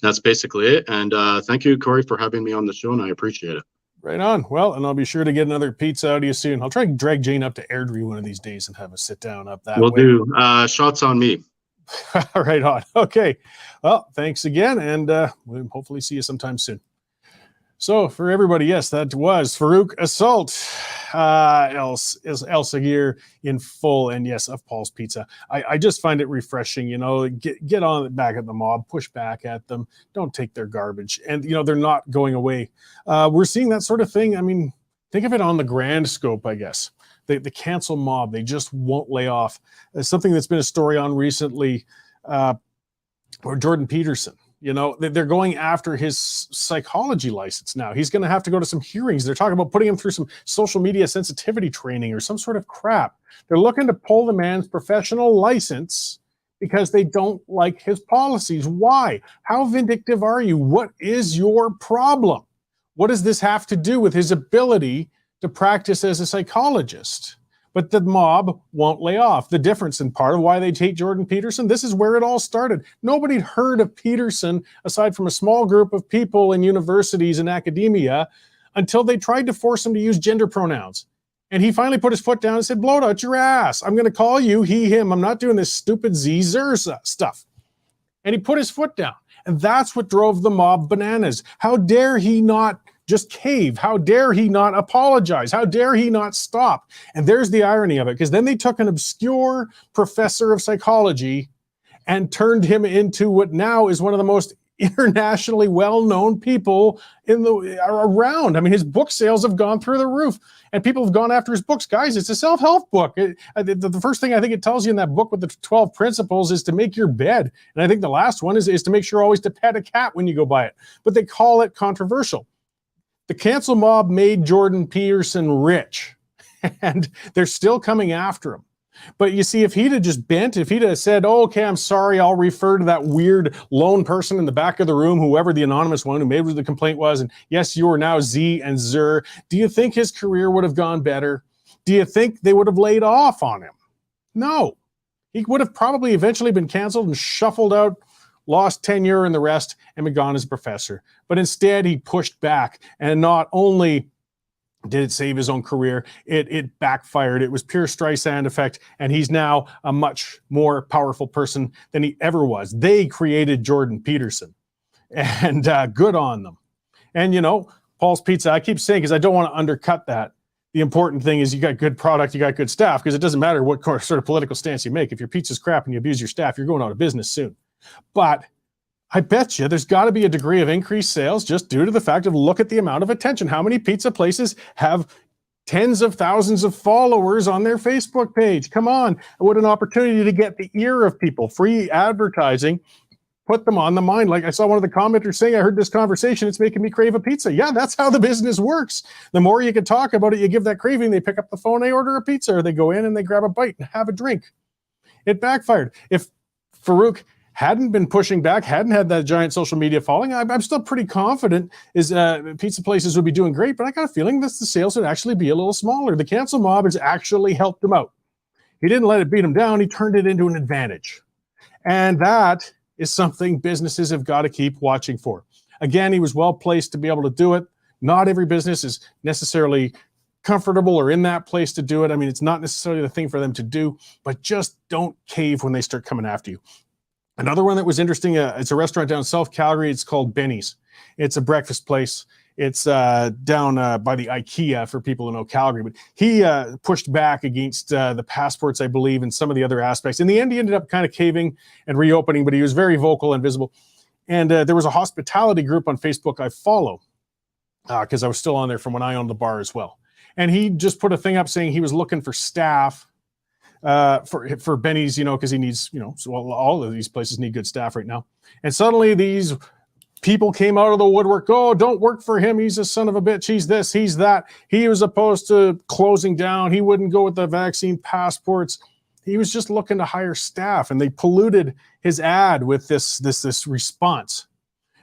That's basically it. And thank you, Cory, for having me on the show, and I appreciate it. Right on. Well, and I'll be sure to get another pizza out of you soon. I'll try to drag Jane up to Airdrie one of these days and have a sit down up that way. Will do. Shots on me. Right on. Okay. Well, thanks again, and we'll hopefully see you sometime soon. So for everybody, yes, that was Farouk Assault, Elsaghir in full, and yes, of Paul's Pizza. I just find it refreshing, get on back at the mob, push back at them, don't take their garbage. And, they're not going away. We're seeing that sort of thing. I mean, think of it on the grand scope, I guess. the cancel mob, they just won't lay off. Something that's been a story on recently, or Jordan Peterson. You know, they're going after his psychology license now. He's going to have to go to some hearings. They're talking about putting him through some social media sensitivity training or some sort of crap. They're looking to pull the man's professional license because they don't like his policies. Why? How vindictive are you? What is your problem? What does this have to do with his ability to practice as a psychologist? But the mob won't lay off. The difference and part of why they hate Jordan Peterson, this is where it all started. Nobody'd heard of Peterson aside from a small group of people in universities and academia until they tried to force him to use gender pronouns. And he finally put his foot down and said, blow it out your ass. I'm going to call you he, him. I'm not doing this stupid Z-Zerza stuff. And he put his foot down. And that's what drove the mob bananas. How dare he not just cave? How dare he not apologize? How dare he not stop? And there's the irony of it, because then they took an obscure professor of psychology and turned him into what now is one of the most internationally well-known people around. I mean, his book sales have gone through the roof, and people have gone after his books. Guys, it's a self-help book. The first thing I think it tells you in that book with the 12 principles is to make your bed. And I think the last one is to make sure always to pet a cat when you go by it. But they call it controversial. The cancel mob made Jordan Peterson rich, and they're still coming after him. But you see, if he'd have just bent, if he'd have said, oh, okay, I'm sorry, I'll refer to that weird lone person in the back of the room, whoever the anonymous one who made the complaint was, and yes, you are now Z and Zer, do you think his career would have gone better? Do you think they would have laid off on him? No. He would have probably eventually been canceled and shuffled out, lost tenure and the rest, and been gone as a professor. But instead, he pushed back, and not only did it save his own career, it backfired. It was pure Streisand effect, and he's now a much more powerful person than he ever was. They created Jordan Peterson, and good on them. And, you know, Paul's Pizza, I keep saying, because I don't want to undercut that, the important thing is you got good product, you got good staff, because it doesn't matter what sort of political stance you make. If your pizza's crap and you abuse your staff, you're going out of business soon. But I bet you there's got to be a degree of increased sales just due to the fact of look at the amount of attention. How many pizza places have tens of thousands of followers on their Facebook page? Come on. What an opportunity to get the ear of people. Free advertising, put them on the mind. Like I saw one of the commenters saying, I heard this conversation, it's making me crave a pizza. Yeah, that's how the business works. The more you can talk about it, you give that craving, they pick up the phone, they order a pizza, or they go in and they grab a bite and have a drink. It backfired. If Farouk hadn't been pushing back, hadn't had that giant social media following, I'm still pretty confident pizza places would be doing great, but I got a feeling that the sales would actually be a little smaller. The cancel mob has actually helped him out. He didn't let it beat him down, he turned it into an advantage. And that is something businesses have got to keep watching for. Again, he was well placed to be able to do it. Not every business is necessarily comfortable or in that place to do it. I mean, it's not necessarily the thing for them to do, but just don't cave when they start coming after you. Another one that was interesting, it's a restaurant down South Calgary. It's called Benny's. It's a breakfast place. It's down by the IKEA for people who know Calgary. But he pushed back against the passports, I believe, and some of the other aspects. In the end, he ended up kind of caving and reopening, but he was very vocal and visible. And there was a hospitality group on Facebook I follow because I was still on there from when I owned the bar as well. And he just put a thing up saying he was looking for staff for Benny's, you know, because he needs, you know, so all of these places need good staff right now. And suddenly these people came out of the woodwork. Oh, don't work for him. He's a son of a bitch. He's this, he's that. He was opposed to closing down. He wouldn't go with the vaccine passports. He was just looking to hire staff, and they polluted his ad with this response.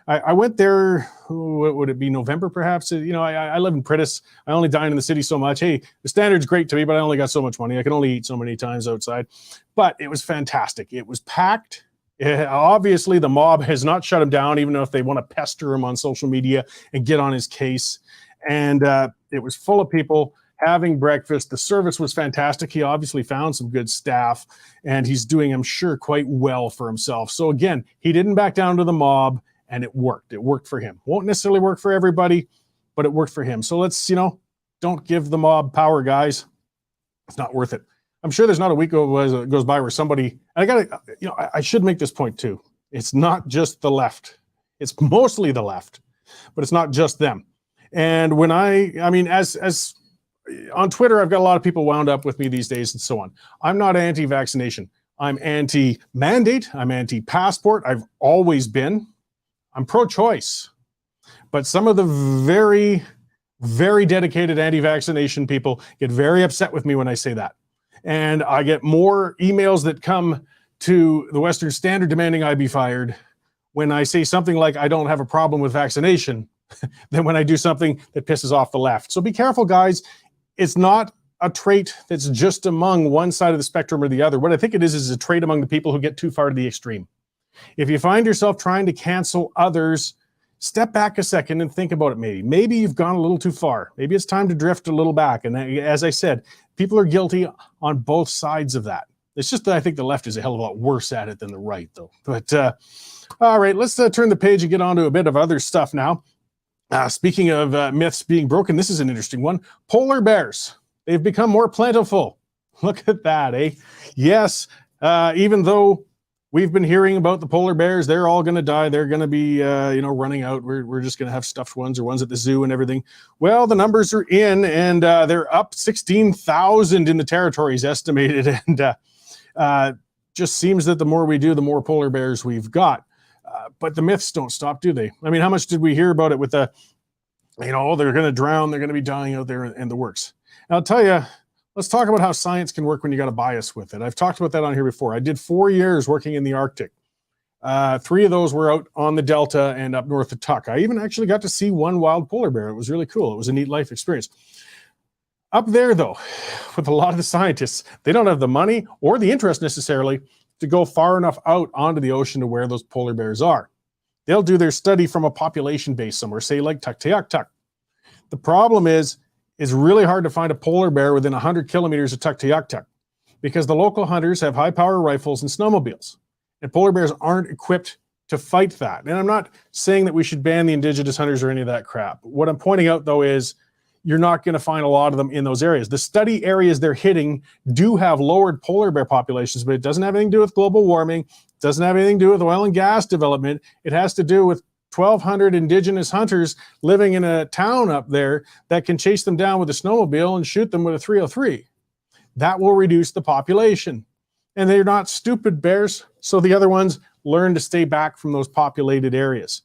I went there, what would it be, November perhaps? You know, I live in Pritis. I only dine in the city so much. Hey, the standard's great to me, but I only got so much money. I can only eat so many times outside. But it was fantastic. It was packed. Obviously, the mob has not shut him down, even if they want to pester him on social media and get on his case. And it was full of people having breakfast. The service was fantastic. He obviously found some good staff, and he's doing, I'm sure, quite well for himself. So again, he didn't back down to the mob. And it worked. It worked for him. Won't necessarily work for everybody, but it worked for him. So let's, you know, don't give the mob power, guys. It's not worth it. I'm sure there's not a week goes by where somebody, and I gotta, you know, I should make this point too. It's not just the left. It's mostly the left, but it's not just them. And when I mean, as on Twitter, I've got a lot of people wound up with me these days and so on. I'm not anti-vaccination. I'm anti-mandate. I'm anti-passport. I've always been. I'm pro-choice. But some of the very, very dedicated anti-vaccination people get very upset with me when I say that. And I get more emails that come to the Western Standard demanding I be fired when I say something like I don't have a problem with vaccination than when I do something that pisses off the left. So be careful, guys. It's not a trait that's just among one side of the spectrum or the other. What I think it is a trait among the people who get too far to the extreme. If you find yourself trying to cancel others, step back a second and think about it maybe. Maybe you've gone a little too far. Maybe it's time to drift a little back. And as I said, people are guilty on both sides of that. It's just that I think the left is a hell of a lot worse at it than the right, though. But all right, let's turn the page and get on to a bit of other stuff now. Speaking of myths being broken, this is an interesting one. Polar bears. They've become more plentiful. Look at that, eh? Yes, even though we've been hearing about the polar bears, they're all going to die. They're going to be, running out. We're just going to have stuffed ones or ones at the zoo and everything. Well, the numbers are in, and they're up 16,000 in the territories estimated. And just seems that the more we do, the more polar bears we've got. But the myths don't stop, do they? I mean, how much did we hear about it with the, they're going to drown, they're going to be dying out there and the works. And I'll tell you, let's talk about how science can work when you got a bias with it. I've talked about that on here before. I did 4 years working in the Arctic. 3 of those were out on the Delta and up north of Tuck. I even actually got to see one wild polar bear. It was really cool. It was a neat life experience. Up there, though, with a lot of the scientists, they don't have the money or the interest necessarily to go far enough out onto the ocean to where those polar bears are. They'll do their study from a population base somewhere, say like Tuktoyaktuk. The problem is, it's really hard to find a polar bear within 100 kilometers of Tuktoyaktuk because the local hunters have high-power rifles and snowmobiles, and polar bears aren't equipped to fight that. And I'm not saying that we should ban the indigenous hunters or any of that crap. What I'm pointing out, though, is you're not going to find a lot of them in those areas. The study areas they're hitting do have lowered polar bear populations, but it doesn't have anything to do with global warming. It doesn't have anything to do with oil and gas development. It has to do with 1,200 indigenous hunters living in a town up there that can chase them down with a snowmobile and shoot them with a 303. That will reduce the population. And they're not stupid bears, so the other ones learn to stay back from those populated areas.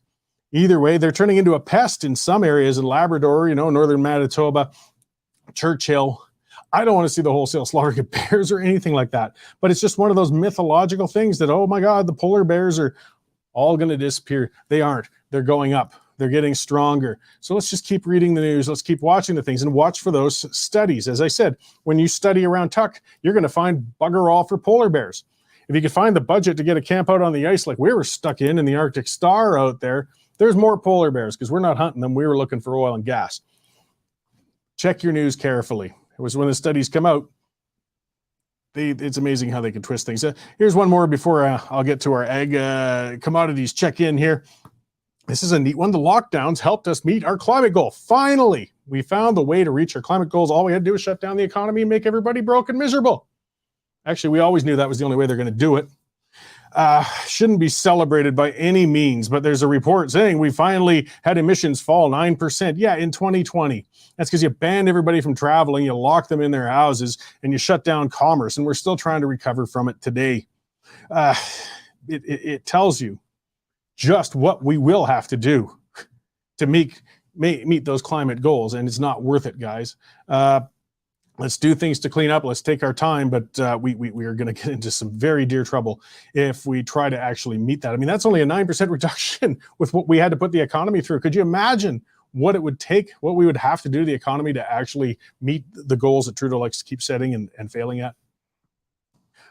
Either way, they're turning into a pest in some areas in Labrador, northern Manitoba, Churchill. I don't want to see the wholesale slaughtering of bears or anything like that. But it's just one of those mythological things that, oh my God, the polar bears are all going to disappear. They aren't. They're going up. They're getting stronger. So let's just keep reading the news. Let's keep watching the things and watch for those studies. As I said, when you study around Tuck, you're going to find bugger all for polar bears. If you could find the budget to get a camp out on the ice like we were stuck in the Arctic Star out there, there's more polar bears because we're not hunting them. We were looking for oil and gas. Check your news carefully. It was when the studies come out. It's amazing how they can twist things. Here's one more before I'll get to our ag commodities check-in here. This is a neat one. The lockdowns helped us meet our climate goal. Finally, we found the way to reach our climate goals. All we had to do was shut down the economy and make everybody broke and miserable. Actually, we always knew that was the only way they're going to do it. Shouldn't be celebrated by any means, but there's a report saying we finally had emissions fall 9%. Yeah, in 2020. That's because you banned everybody from traveling, you locked them in their houses, and you shut down commerce, and we're still trying to recover from it today. It tells you just what we will have to do to meet those climate goals, and it's not worth it, guys. Let's do things to clean up. Let's take our time, but we are going to get into some very dear trouble if we try to actually meet that. I mean, that's only a 9% reduction with what we had to put the economy through. Could you imagine what it would take, what we would have to do to the economy to actually meet the goals that Trudeau likes to keep setting and failing at?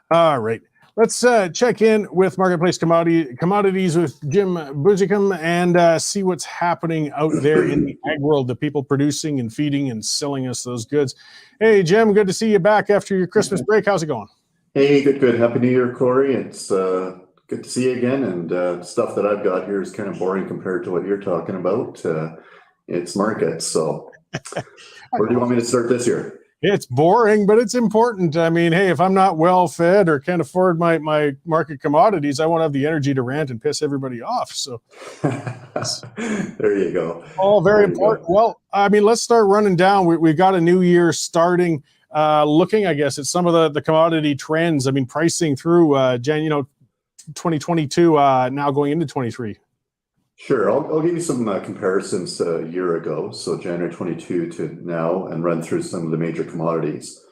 All right. Let's check in with Marketplace Commodities with Jim Buzicum and see what's happening out there in the ag world, the people producing and feeding and selling us those goods. Hey, Jim, good to see you back after your Christmas break. How's it going? Hey, good. Happy New Year, Cory. It's good to see you again. And stuff that I've got here is kind of boring compared to what you're talking about. It's markets. So where do you want me to start this year? It's boring, but it's important. I mean, hey, if I'm not well fed or can't afford my market commodities, I won't have the energy to rant and piss everybody off. So There you go. all very There you important. go. Well, I mean, let's start running down. We've got a new year starting, looking, I guess, at some of the commodity trends. I mean, pricing through 2022, now going into 23. Sure, I'll give you some comparisons a year ago, so January 22 to now, and run through some of the major commodities.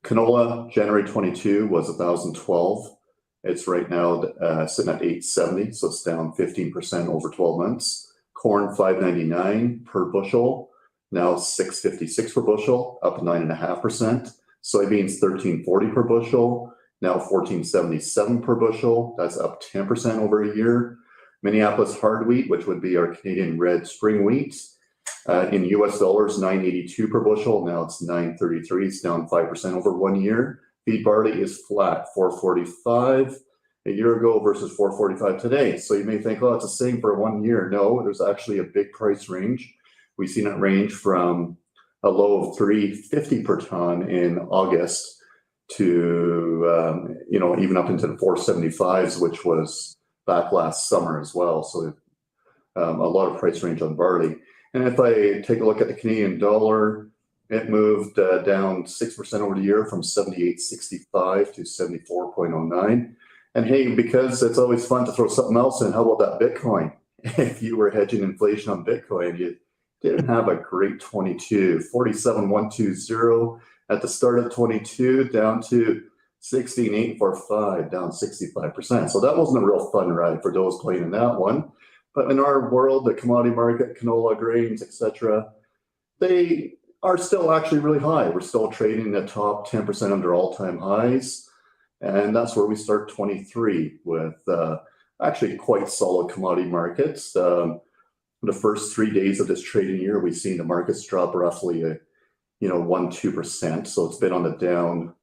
Canola, January 22 was 1,012. It's right now sitting at 870, so it's down 15% over 12 months. Corn, 599 per bushel, now 656 per bushel, up 9.5%. Soybeans, 1340 per bushel, now 1477 per bushel. That's up 10% over a year. Minneapolis hard wheat, which would be our Canadian red spring wheat, in US dollars, 982 per bushel. Now it's 933. It's down 5% over 1 year. Feed barley is flat, 445 a year ago versus 445 today. So you may think, oh, it's the same for 1 year. No, there's actually a big price range. We've seen it range from a low of 350 per ton in August to even up into the 475s, which was back last summer as well. So a lot of price range on barley. And if I take a look at the Canadian dollar, it moved down 6% over the year from 78.65 to 74.09. And hey, because it's always fun to throw something else in, how about that Bitcoin? If you were hedging inflation on Bitcoin, you didn't have a great 22, 47,120 at the start of 22, down to 16,845, down 65%. So that wasn't a real fun ride for those playing in that one. But in our world, the commodity market, canola, grains, etc., they are still actually really high. We're still trading in the top 10% under all-time highs. And that's where we start 23 with actually quite solid commodity markets. The first 3 days of this trading year, we've seen the markets drop roughly 1-2%. So it's been on the down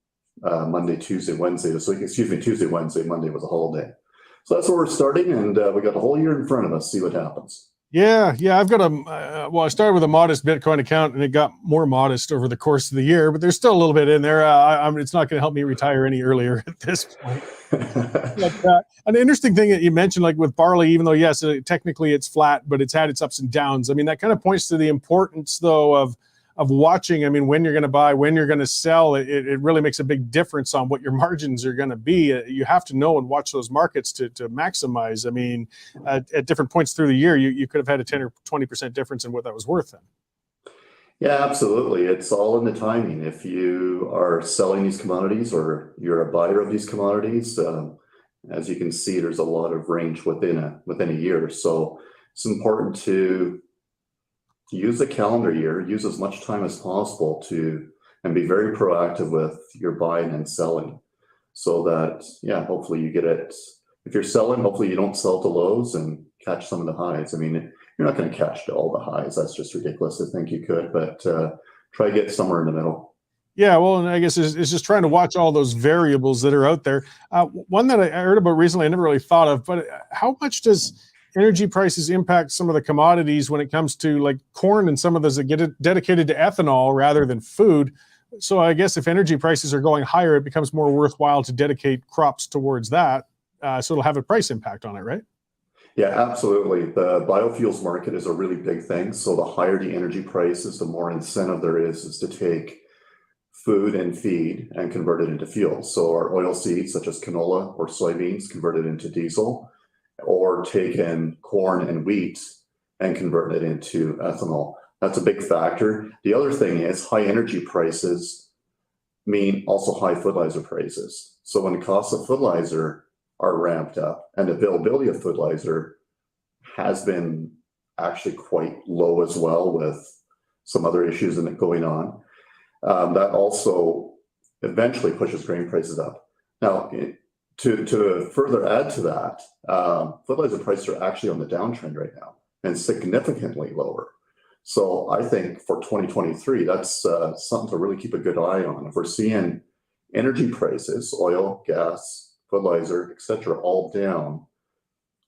Monday, Tuesday, Wednesday. Tuesday, Wednesday, Monday was a holiday. So that's where we're starting, and we got the whole year in front of us. See what happens. Yeah. I've got I started with a modest Bitcoin account, and it got more modest over the course of the year, but there's still a little bit in there. It's not going to help me retire any earlier at this point. But, an interesting thing that you mentioned, like with barley, even though, yes, technically it's flat, but it's had its ups and downs. I mean, that kind of points to the importance, though, of watching. I mean, when you're going to buy, when you're going to sell, it really makes a big difference on what your margins are going to be. You have to know and watch those markets to maximize. I mean, at different points through the year, you could have had a 10 or 20% difference in what that was worth then. Yeah, absolutely. It's all in the timing. If you are selling these commodities or you're a buyer of these commodities, as you can see, there's a lot of range within a year. So it's important to use the calendar year, use as much time as possible and be very proactive with your buying and selling, so that, hopefully you get it. If you're selling, hopefully you don't sell to lows and catch some of the highs. I mean, you're not going to catch all the highs. That's just ridiculous to think you could, but try to get somewhere in the middle. Yeah, well, and I guess it's just trying to watch all those variables that are out there. One that I heard about recently, I never really thought of, but how much does energy prices impact some of the commodities when it comes to like corn and some of those that get dedicated to ethanol rather than food? So I guess if energy prices are going higher, it becomes more worthwhile to dedicate crops towards that. So it'll have a price impact on it, right? Yeah, absolutely. The biofuels market is a really big thing. So the higher the energy prices, the more incentive there is to take food and feed and convert it into fuel. So our oil seeds, such as canola or soybeans, convert it into diesel, or take in corn and wheat and convert it into ethanol. That's a big factor. The other thing is high energy prices mean also high fertilizer prices. So when the costs of fertilizer are ramped up and the availability of fertilizer has been actually quite low as well, with some other issues in it going on, that also eventually pushes grain prices up. Now, to further add to that, fertilizer prices are actually on the downtrend right now and significantly lower. So I think for 2023, that's something to really keep a good eye on. If we're seeing energy prices, oil, gas, fertilizer, etc., all down,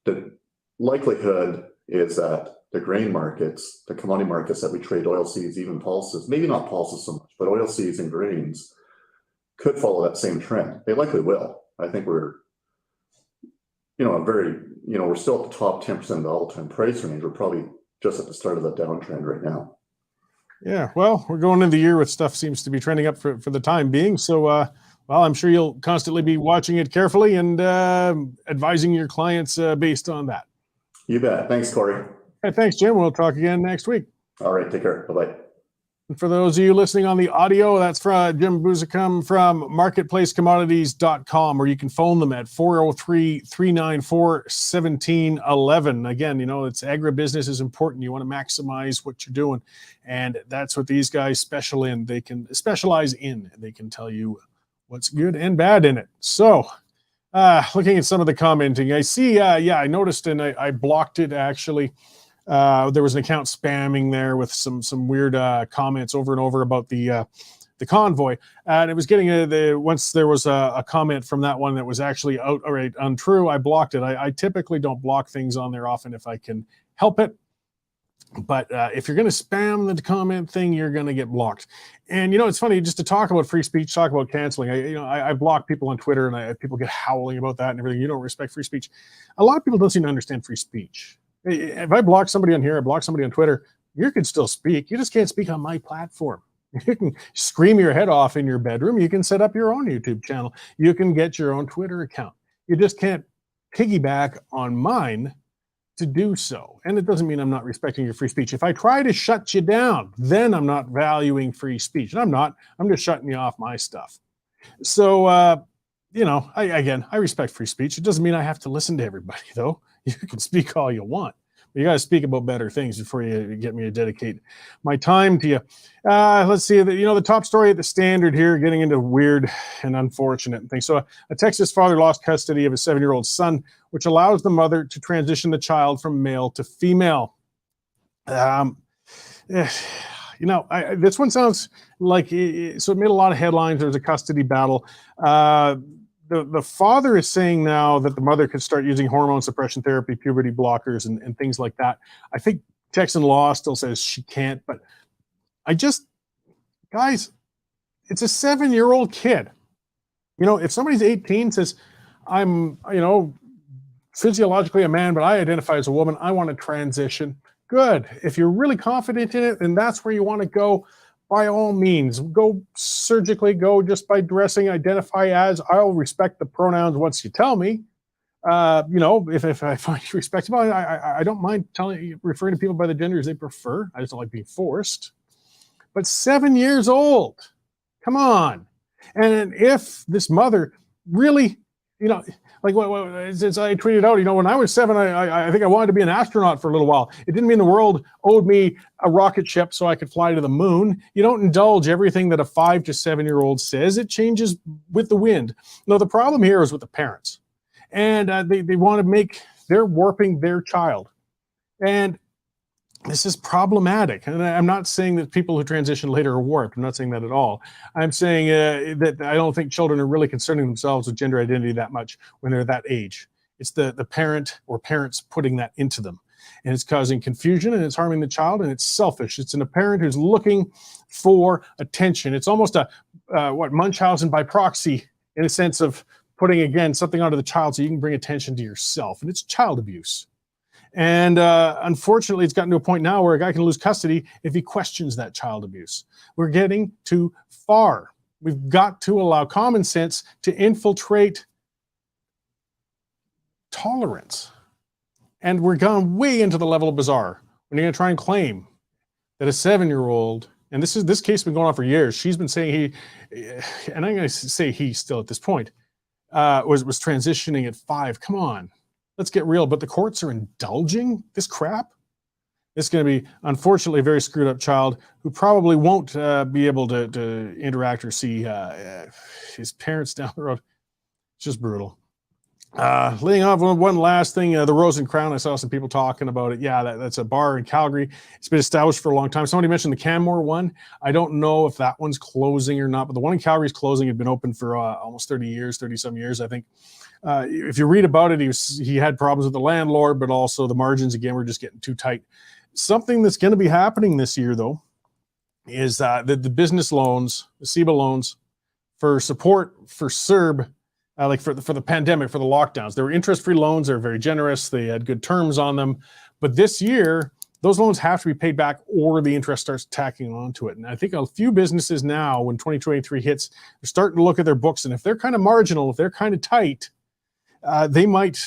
the likelihood is that the grain markets, the commodity markets that we trade oilseeds, even pulses, maybe not pulses so much, but oilseeds and grains could follow that same trend. They likely will. I think we're, we're still at the top 10% of the all-time price range. We're probably just at the start of the downtrend right now. Yeah, well, we're going into the year with stuff seems to be trending up for the time being. So, well, I'm sure you'll constantly be watching it carefully and advising your clients based on that. You bet. Thanks, Cory. Hey, thanks, Jim. We'll talk again next week. All right, take care. Bye-bye. And for those of you listening on the audio, that's from Jim Buzicum from marketplacecommodities.com, or you can phone them at 403-394-1711. Again, it's agribusiness is important. You want to maximize what you're doing. And that's what these guys specialize in. They can tell you what's good and bad in it. So looking at some of the commenting, I see, I noticed, and I blocked it actually. There was an account spamming there with some weird comments over and over about the convoy, and it was getting once there was a comment from that one that was actually outright untrue. I blocked it. I typically don't block things on there often if I can help it, but if you're going to spam the comment thing, you're going to get blocked. And it's funny, just to talk about free speech, talk about canceling. I block people on Twitter, and people get howling about that and everything. You don't respect free speech. A lot of people don't seem to understand free speech. If I block somebody on here, I block somebody on Twitter, you can still speak. You just can't speak on my platform. You can scream your head off in your bedroom. You can set up your own YouTube channel. You can get your own Twitter account. You just can't piggyback on mine to do so. And it doesn't mean I'm not respecting your free speech. If I try to shut you down, then I'm not valuing free speech. And I'm not. I'm just shutting you off my stuff. So, I respect free speech. It doesn't mean I have to listen to everybody, though. You can speak all you want, but you got to speak about better things before you get me to dedicate my time to you. Let's see, the top story at the Standard here, getting into weird and unfortunate things. So a Texas father lost custody of his 7-year-old son, which allows the mother to transition the child from male to female. This one sounds like, so it made a lot of headlines. There was a custody battle. The father is saying now that the mother could start using hormone suppression therapy, puberty blockers, and things like that. I think Texan law still says she can't, but guys, it's a 7-year-old kid. If somebody's 18, says, I'm, physiologically a man, but I identify as a woman, I want to transition. Good. If you're really confident in it, and that's where you want to go, by all means, go surgically, go just by dressing, identify as. I'll respect the pronouns once you tell me. If I find you respectable, I don't mind referring to people by the genders they prefer. I just don't like being forced. But 7 years old, come on. And if this mother really, as I tweeted out, when I was 7, I think I wanted to be an astronaut for a little while. It didn't mean the world owed me a rocket ship so I could fly to the moon. You don't indulge everything that a 5 to 7-year-old says. It changes with the wind. No, the problem here is with the parents. And they want to they're warping their child. And this is problematic. And I'm not saying that people who transition later are warped. I'm not saying that at all. I'm saying that I don't think children are really concerning themselves with gender identity that much when they're that age. It's the parent or parents putting that into them. And it's causing confusion, and it's harming the child, and it's selfish. It's a parent who's looking for attention. It's almost a Munchausen by proxy, in a sense of putting, again, something onto the child so you can bring attention to yourself. And it's child abuse. And unfortunately, it's gotten to a point now where a guy can lose custody if he questions that child abuse. We're getting too far. We've got to allow common sense to infiltrate tolerance. And we're gone way into the level of bizarre when you're going to try and claim that a 7-year-old, and this case has been going on for years. She's been saying and I'm going to say he still at this point, was transitioning at 5. Come on. Let's get real, but the courts are indulging this crap. It's going to be, unfortunately, a very screwed up child who probably won't be able to interact or see his parents down the road. It's just brutal. Leading off one last thing, the Rose and Crown. I saw some people talking about it. Yeah, that's a bar in Calgary. It's been established for a long time. Somebody mentioned the Canmore one. I don't know if that one's closing or not, but the one in Calgary is closing. It had been open for almost 30-some years, I think. If you read about it, he had problems with the landlord, but also the margins, again, were just getting too tight. Something that's going to be happening this year, though, is the business loans, the CEBA loans for support for CERB, like for the pandemic, for the lockdowns. They were interest-free loans. They're very generous. They had good terms on them. But this year, those loans have to be paid back or the interest starts tacking onto it. And I think a few businesses now, when 2023 hits, they're starting to look at their books. And if they're kind of marginal, if they're kind of tight, they might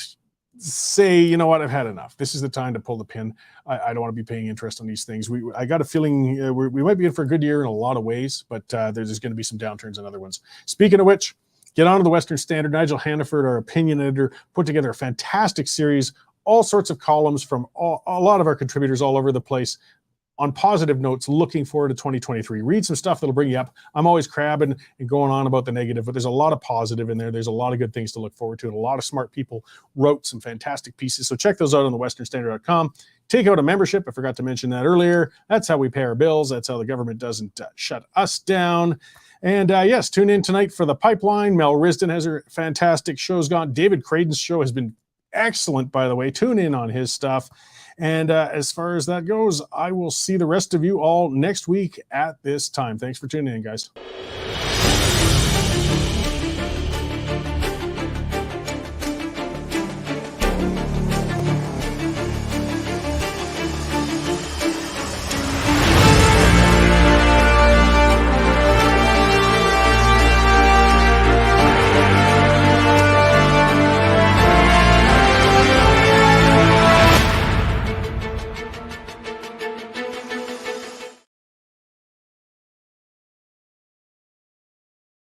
say, you know what, I've had enough. This is the time to pull the pin. I don't want to be paying interest on these things. I got a feeling we might be in for a good year in a lot of ways, but there's going to be some downturns in other ones. Speaking of which, get on to the Western Standard. Nigel Hannaford, our opinion editor, put together a fantastic series, all sorts of columns from a lot of our contributors all over the place on positive notes, looking forward to 2023. Read some stuff that'll bring you up. I'm always crabbing and going on about the negative, but there's a lot of positive in there. There's a lot of good things to look forward to, and a lot of smart people wrote some fantastic pieces. So check those out on thewesternstandard.com. Take out a membership. I forgot to mention that earlier. That's how we pay our bills. That's how the government doesn't shut us down. And yes, tune in tonight for The Pipeline. Mel Risden has her fantastic shows gone. David Creighton's show has been excellent, by the way. Tune in on his stuff. And as far as that goes, I will see the rest of you all next week at this time. Thanks for tuning in, guys.